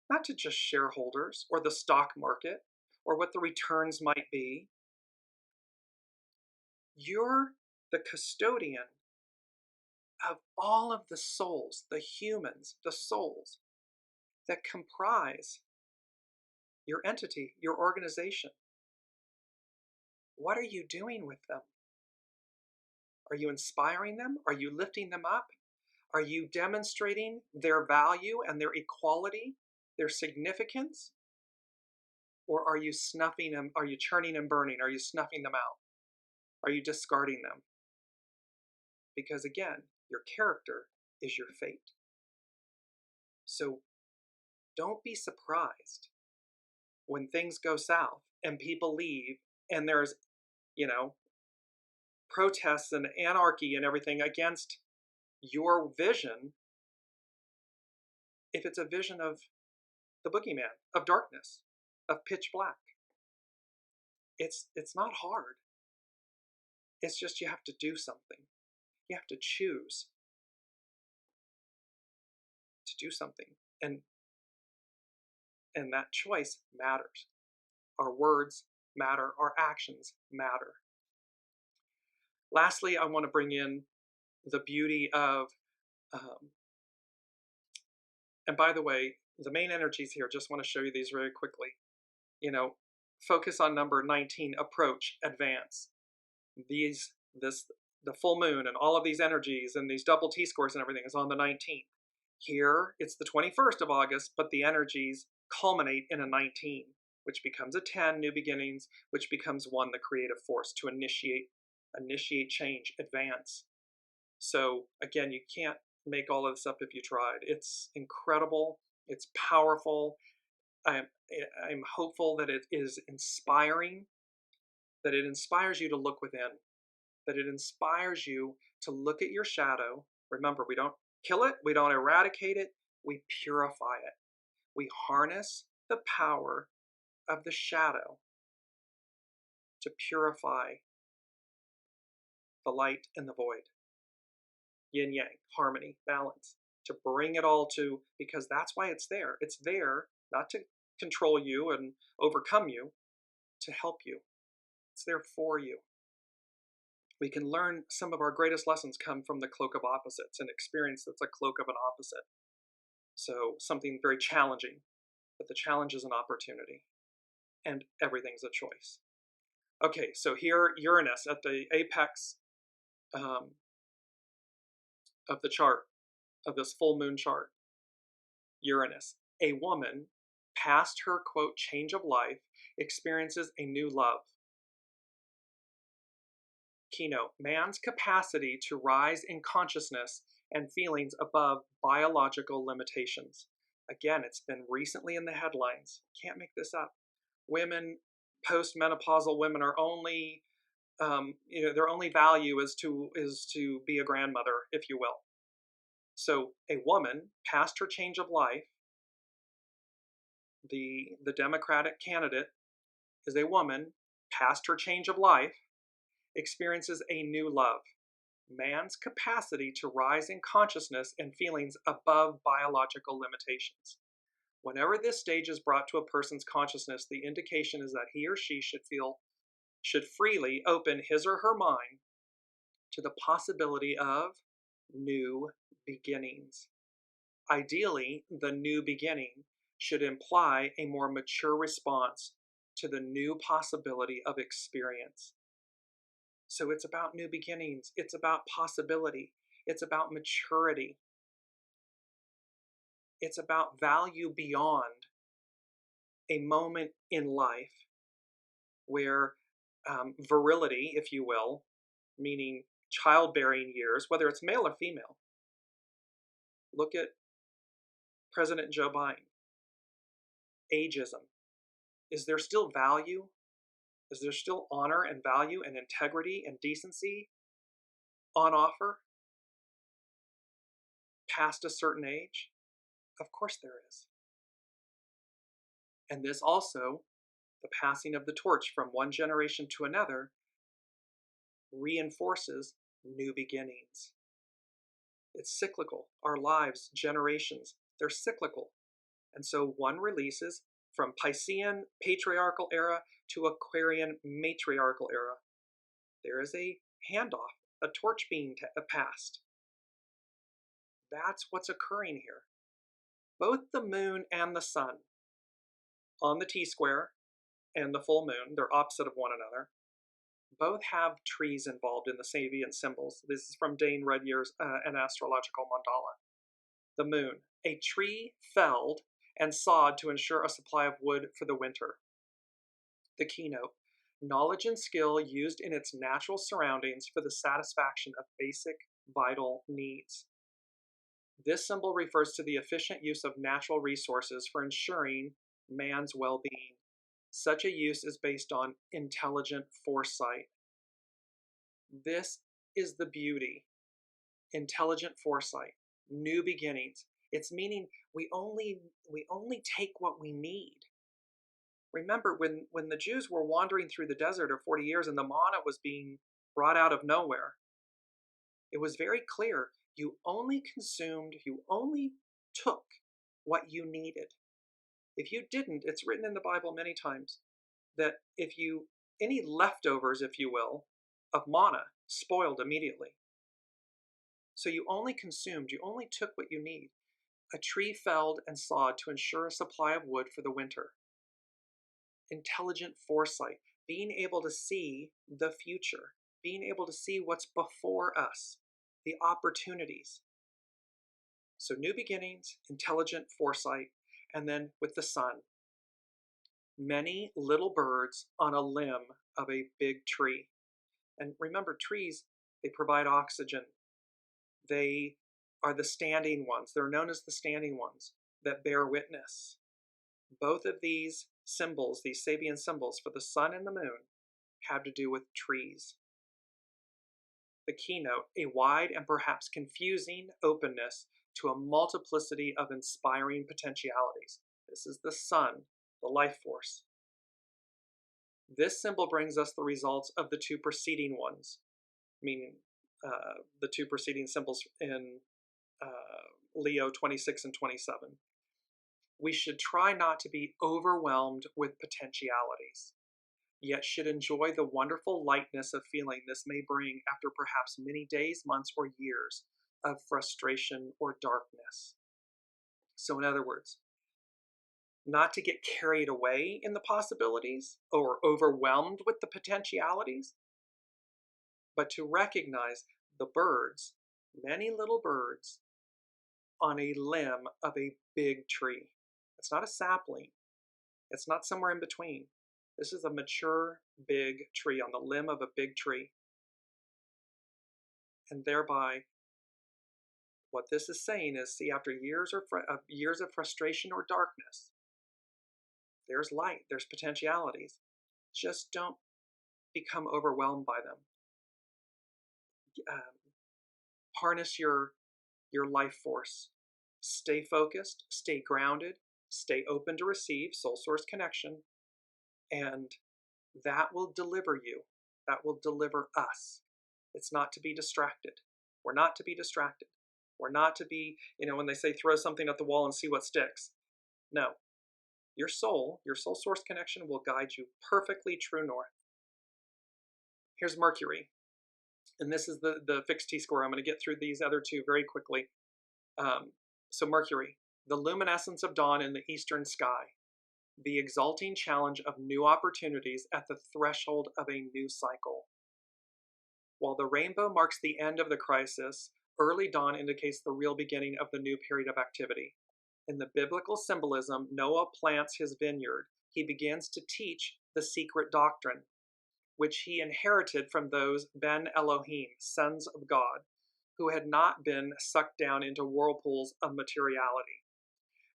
not to just shareholders or the stock market or what the returns might be. You're the custodian of all of the souls, the humans, the souls that comprise your entity, your organization. What are you doing with them? Are you inspiring them? Are you lifting them up? Are you demonstrating their value and their equality, their significance? Or are you snuffing them? Are you churning and burning? Are you snuffing them out? Are you discarding them? Because again, your character is your fate. So don't be surprised when things go south and people leave and there's, protests and anarchy and everything against your vision, if it's a vision of the boogeyman, of darkness, of pitch black. It's not hard. It's just you have to do something. You have to choose to do something. And that choice matters. Our words matter. Our actions matter. Lastly, I want to bring in the beauty of, and by the way, the main energies here, just want to show you these very quickly. Focus on number 19, approach, advance. The full moon and all of these energies and these double T-scores and everything is on the 19th. Here, it's the 21st of August, but the energies culminate in a 19, which becomes a 10, new beginnings, which becomes 1, the creative force, to initiate change, advance. So again, you can't make all of this up if you tried. It's incredible. It's powerful. I'm hopeful that it is inspiring, that it inspires you to look within, that it inspires you to look at your shadow. Remember, we don't kill it, we don't eradicate it, we purify it. We harness the power of the shadow to purify the light and the void. Yin yang, harmony, balance, to bring it all to, because that's why it's there. It's there not to control you and overcome you, to help you. It's there for you. We can learn some of our greatest lessons come from the cloak of opposites, an experience that's a cloak of an opposite. So something very challenging, but the challenge is an opportunity, and everything's a choice. Okay, so here Uranus at the apex of the chart, of this full moon chart. Uranus, a woman past her, quote, change of life, experiences a new love. Keynote, man's capacity to rise in consciousness and feelings above biological limitations. Again, it's been recently in the headlines. Can't make this up. Women, post-menopausal women are only, their only value is to be a grandmother, if you will. So a woman past her change of life, the Democratic candidate is a woman past her change of life, experiences a new love. Man's capacity to rise in consciousness and feelings above biological limitations. Whenever this stage is brought to a person's consciousness, the indication is that he or she should freely open his or her mind to the possibility of new beginnings. Ideally, the new beginning should imply a more mature response to the new possibility of experience. So it's about new beginnings. It's about possibility. It's about maturity. It's about value beyond a moment in life where virility, if you will, meaning childbearing years, whether it's male or female. Look at President Joe Biden. Ageism. Is there still value? Is there still honor and value and integrity and decency on offer past a certain age? Of course there is. And this also, the passing of the torch from one generation to another, reinforces new beginnings. It's cyclical. Our lives, generations, They're cyclical. And so one releases from Piscean patriarchal era to Aquarian matriarchal era. There is a handoff, a torch being passed. That's what's occurring here. Both the moon and the sun on the T-square and the full moon, they're opposite of one another, both have trees involved in the Sabian symbols. This is from Dane Redyear's An Astrological Mandala. The moon, a tree felled and sawed to ensure a supply of wood for the winter. The keynote, knowledge and skill used in its natural surroundings for the satisfaction of basic vital needs. This symbol refers to the efficient use of natural resources for ensuring man's well-being. Such a use is based on intelligent foresight. This is the beauty. Intelligent foresight, new beginnings. It's meaning we only take what we need. Remember, when the Jews were wandering through the desert for 40 years and the manna was being brought out of nowhere, it was very clear you only took what you needed. If you didn't, it's written in the Bible many times that any leftovers, if you will, of manna spoiled immediately. So you only took what you need. A tree felled and sawed to ensure a supply of wood for the winter. Intelligent foresight, being able to see the future, being able to see what's before us, the opportunities. So new beginnings, intelligent foresight, and then with the sun, many little birds on a limb of a big tree. And remember, trees, they provide oxygen. They are the standing ones. They're known as the standing ones that bear witness. Both of these symbols, these Sabian symbols for the sun and the moon, have to do with trees. The keynote, a wide and perhaps confusing openness to a multiplicity of inspiring potentialities. This is the sun, the life force. This symbol brings us the results of the two preceding ones, meaning the two preceding symbols in Leo 26 and 27. We should try not to be overwhelmed with potentialities, yet should enjoy the wonderful lightness of feeling this may bring after perhaps many days, months, or years of frustration or darkness. So in other words, not to get carried away in the possibilities or overwhelmed with the potentialities, but to recognize the birds, many little birds, on a limb of a big tree. It's not a sapling. It's not somewhere in between. This is a mature, big tree on the limb of a big tree. And thereby, what this is saying is, see, after years of frustration or darkness, there's light, there's potentialities. Just don't become overwhelmed by them. Harness your life force. Stay focused, stay grounded, stay open to receive, soul source connection, and that will deliver you. That will deliver us. It's not to be distracted. We're not to be distracted. We're not to be, when they say throw something at the wall and see what sticks. No. Your soul source connection will guide you perfectly true north. Here's Mercury. And this is the fixed T-square. I'm going to get through these other two very quickly. So Mercury, the luminescence of dawn in the eastern sky, the exalting challenge of new opportunities at the threshold of a new cycle. While the rainbow marks the end of the crisis, early dawn indicates the real beginning of the new period of activity. In the biblical symbolism, Noah plants his vineyard. He begins to teach the secret doctrine, which he inherited from those Ben Elohim, sons of God, who had not been sucked down into whirlpools of materiality.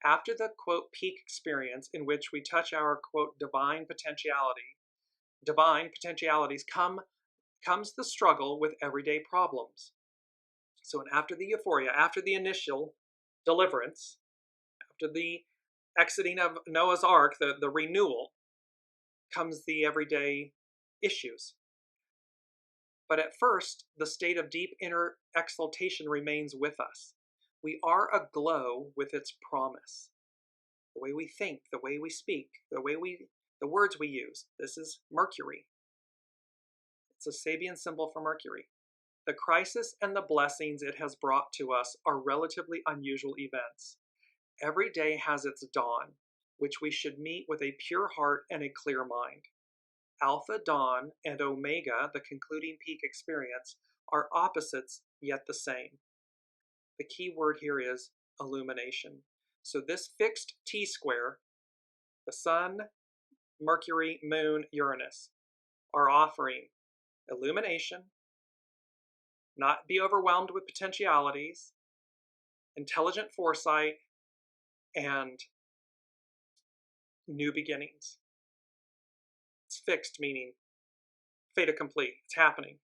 After the, quote, peak experience in which we touch our, quote, divine potentialities comes the struggle with everyday problems. So after the euphoria, after the initial deliverance, after the exiting of Noah's Ark, the renewal, comes the everyday issues. But at first, the state of deep inner exaltation remains with us. We are aglow with its promise. The way we think, the way we speak, the words we use. This is Mercury. It's a Sabian symbol for Mercury. The crisis and the blessings it has brought to us are relatively unusual events. Every day has its dawn, which we should meet with a pure heart and a clear mind. Alpha dawn and Omega, the concluding peak experience, are opposites yet the same. The key word here is illumination. So this fixed T-square, the Sun, Mercury, Moon, Uranus, are offering illumination, not be overwhelmed with potentialities, intelligent foresight, and new beginnings. It's fixed, meaning fait accompli. It's happening.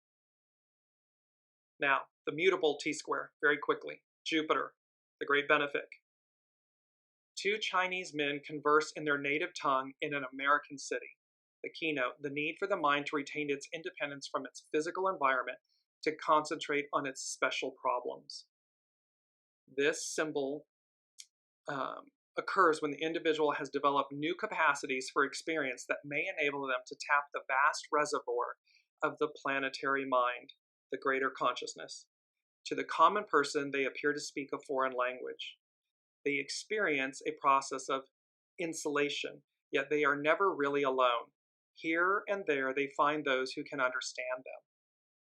Now, the mutable T-square, very quickly. Jupiter, the great benefic. Two Chinese men converse in their native tongue in an American city. The keynote, the need for the mind to retain its independence from its physical environment to concentrate on its special problems. This symbol occurs when the individual has developed new capacities for experience that may enable them to tap the vast reservoir of the planetary mind, the greater consciousness. To the common person, they appear to speak a foreign language. They experience a process of insulation, yet they are never really alone. Here and there, they find those who can understand them.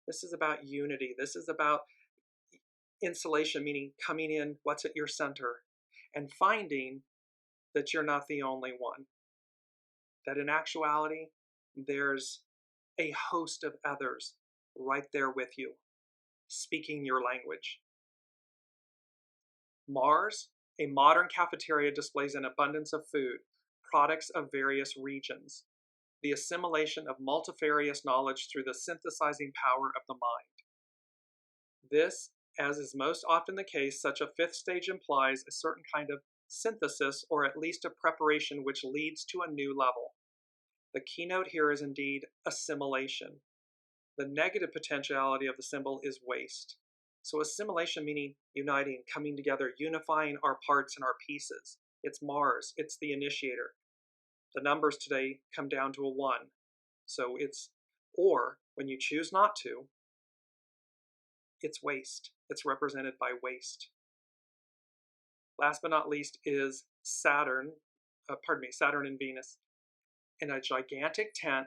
This is about unity. This is about insulation, meaning coming in what's at your center and finding that you're not the only one. That in actuality, there's a host of others right there with you, speaking your language. Mars, a modern cafeteria, displays an abundance of food, products of various regions, the assimilation of multifarious knowledge through the synthesizing power of the mind. This, as is most often the case, such a fifth stage implies a certain kind of synthesis, or at least a preparation which leads to a new level. The keynote here is indeed assimilation. The negative potentiality of the symbol is waste. So assimilation meaning uniting, coming together, unifying our parts and our pieces. It's Mars, it's the initiator. The numbers today come down to a 1. So it's, or when you choose not to, it's waste. It's represented by waste. Last but not least is Saturn and Venus. In a gigantic tent,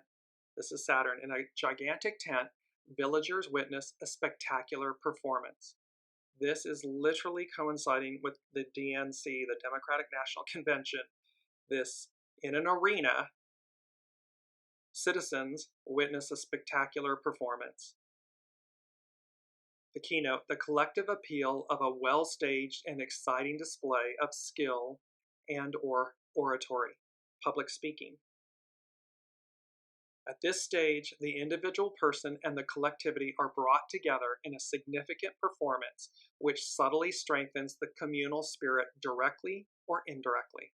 this is Saturn, in a gigantic tent, villagers witness a spectacular performance. This is literally coinciding with the DNC, the Democratic National Convention. This, in an arena, citizens witness a spectacular performance. The keynote, the collective appeal of a well-staged and exciting display of skill and or oratory, public speaking. At this stage, the individual person and the collectivity are brought together in a significant performance which subtly strengthens the communal spirit directly or indirectly.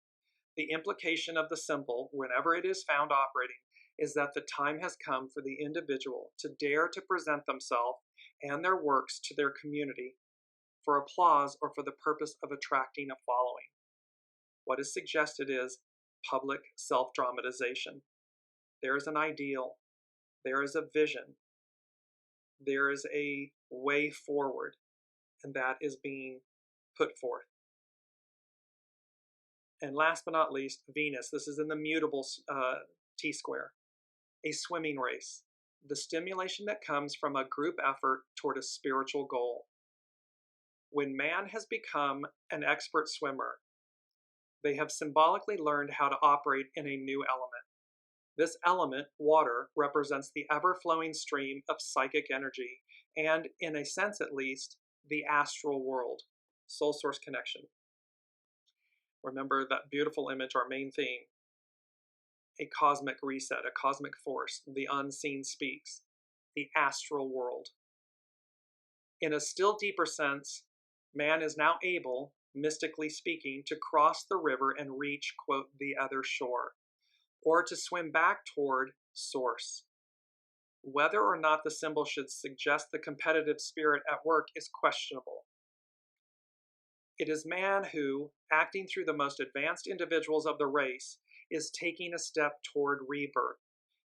The implication of the symbol, whenever it is found operating, is that the time has come for the individual to dare to present themselves and their works to their community for applause or for the purpose of attracting a following. What is suggested is public self-dramatization. There is an ideal, there is a vision, there is a way forward, and that is being put forth. And last but not least, Venus. This is in the mutable T-square, a swimming race, the stimulation that comes from a group effort toward a spiritual goal. When man has become an expert swimmer, they have symbolically learned how to operate in a new element. This element, water, represents the ever-flowing stream of psychic energy and, in a sense at least, the astral world, soul source connection. Remember that beautiful image, our main theme, a cosmic reset, a cosmic force, the unseen speaks, the astral world. In a still deeper sense, man is now able, mystically speaking, to cross the river and reach, quote, the other shore, or to swim back toward source. Whether or not the symbol should suggest the competitive spirit at work is questionable. It is man who, acting through the most advanced individuals of the race, is taking a step toward rebirth,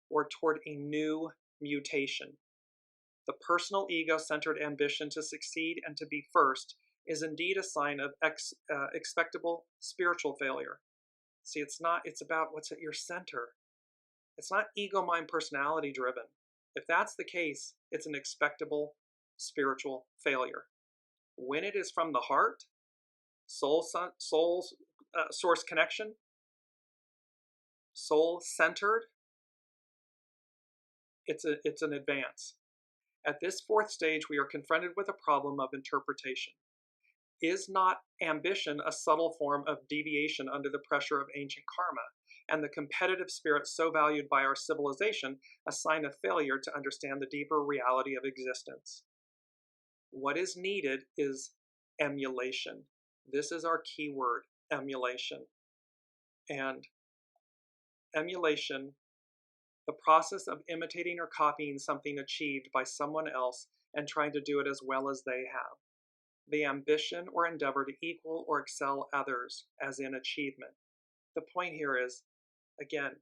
or toward a new mutation. The personal ego-centered ambition to succeed and to be first is indeed a sign of expectable spiritual failure. See, it's about what's at your center. It's not ego, mind, personality driven. If that's the case, it's an expectable spiritual failure. When it is from the heart, soul's source connection, soul-centered, it's an advance. At this fourth stage, we are confronted with a problem of interpretation. Is not ambition a subtle form of deviation under the pressure of ancient karma, and the competitive spirit so valued by our civilization a sign of failure to understand the deeper reality of existence? What is needed is emulation. This is our key word, emulation. And emulation, the process of imitating or copying something achieved by someone else and trying to do it as well as they have. The ambition or endeavor to equal or excel others, as in achievement. The point here is, again,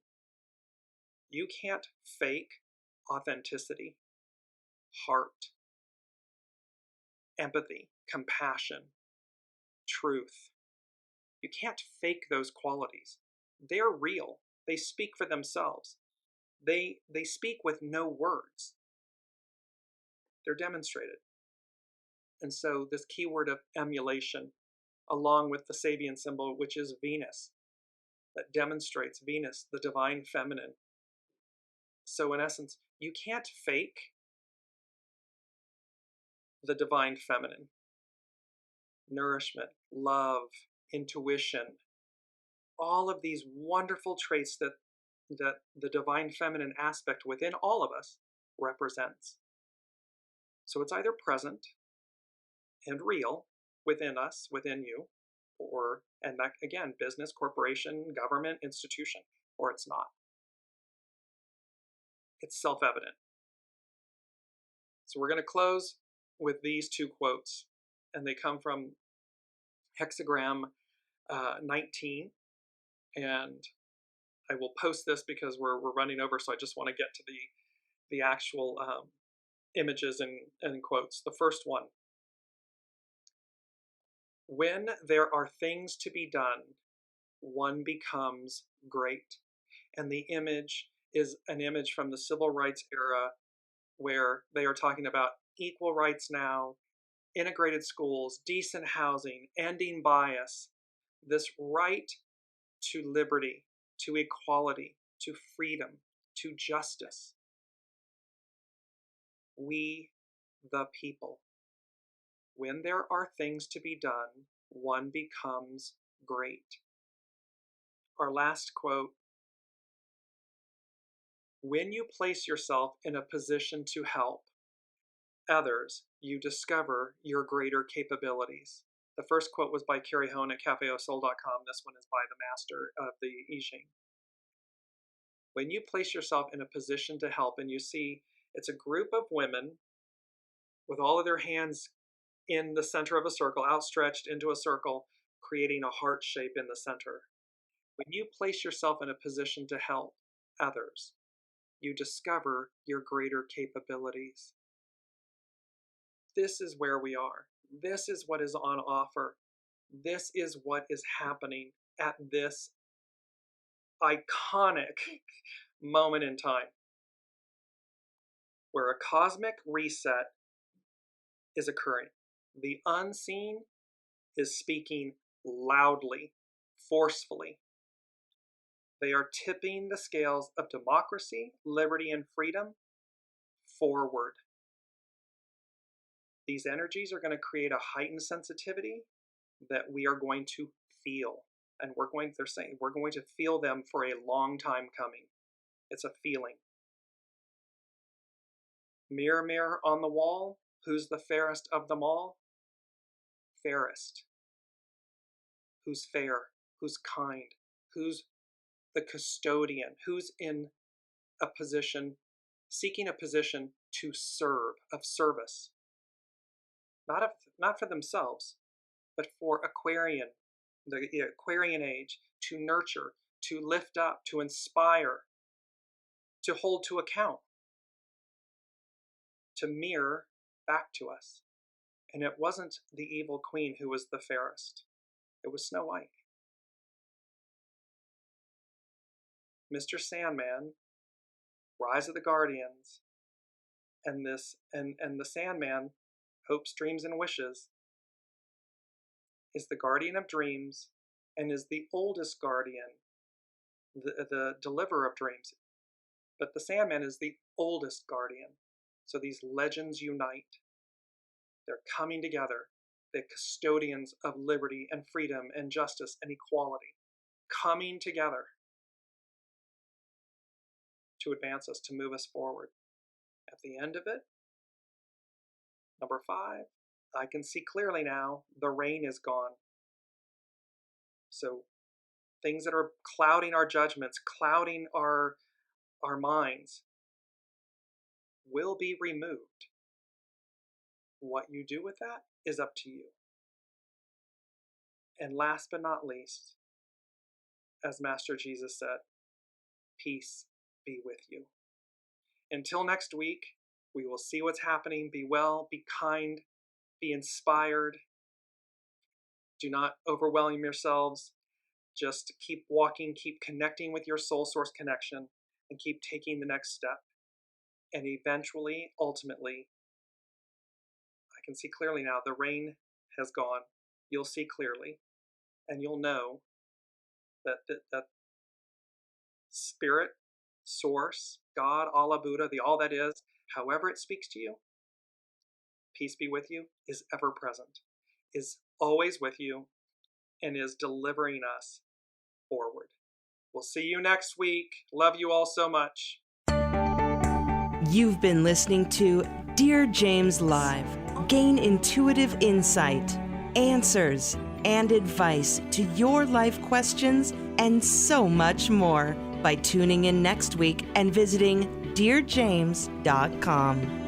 you can't fake authenticity, heart, empathy, compassion, truth. You can't fake those qualities. They're real. They speak for themselves. They speak with no words. They're demonstrated. And so this keyword of emulation, along with the SABIAN symbol, which is Venus, that demonstrates Venus, the divine feminine. So in essence, you can't fake the divine feminine. Nourishment, love, intuition, all of these wonderful traits that the divine feminine aspect within all of us represents. So it's either present and real within us, within you, and that, again, business, corporation, government, institution, or it's not. It's self-evident. So we're going to close with these two quotes, and they come from HEXAGRAM 19, and I will post this because we're running over, so I just want to get to the actual images and quotes. The first one: when there are things to be done, one becomes great. And the image is an image from the civil rights era where they are talking about equal rights now, integrated schools, decent housing, ending bias, this right to liberty, to equality, to freedom, to justice. We, the people. When there are things to be done, one becomes great. Our last quote: when you place yourself in a position to help others, you discover your greater capabilities. The first quote was by Carrie Hone at cafeosoul.com. This one is by the master of the I Ching. When you place yourself in a position to help, and you see it's a group of women with all of their hands in the center of a circle, outstretched into a circle, creating a heart shape in the center. When you place yourself in a position to help others, you discover your greater capabilities. This is where we are. This is what is on offer. This is what is happening at this iconic moment in time, where a cosmic reset is occurring. The unseen is speaking loudly, forcefully. They are tipping the scales of democracy, liberty, and freedom forward. These energies are going to create a heightened sensitivity that we are going to feel. And they're saying we're going to feel them for a long time coming. It's a feeling. Mirror, mirror on the wall, who's the fairest of them all? Fairest. Who's fair? Who's kind? Who's the custodian? Who's in a position, seeking a position to serve, of service? Not for themselves, but for Aquarian, the Aquarian age, to nurture, to lift up, to inspire, to hold to account, to mirror back to us. And it wasn't the evil queen who was the fairest. It was Snow White. Mr. Sandman, Rise of the Guardians, and the Sandman, Hopes, Dreams, and Wishes, is the guardian of dreams and is the oldest guardian, the deliverer of dreams. But the Sandman is the oldest guardian. So these legends unite. They're coming together, the custodians of liberty and freedom and justice and equality, coming together to advance us, to move us forward. At the end of it, number 5, I can see clearly now, the rain is gone. So things that are clouding our judgments, clouding our minds, will be removed. What you do with that is up to you. And last but not least, as Master Jesus said, peace be with you. Until next week, we will see what's happening. Be well, be kind, be inspired. Do not overwhelm yourselves. Just keep walking, keep connecting with your soul source connection, and keep taking the next step. And eventually, ultimately, I can see clearly now, the rain has gone. You'll see clearly, and you'll know that spirit, source, God, Allah, Buddha, the all that is, however it speaks to you, peace be with you, is ever present, is always with you, and is delivering us forward. We'll see you next week. Love you all so much. You've been listening to Dearjames Live. Gain intuitive insight, answers, and advice to your life questions, and so much more by tuning in next week and visiting Dearjames.com.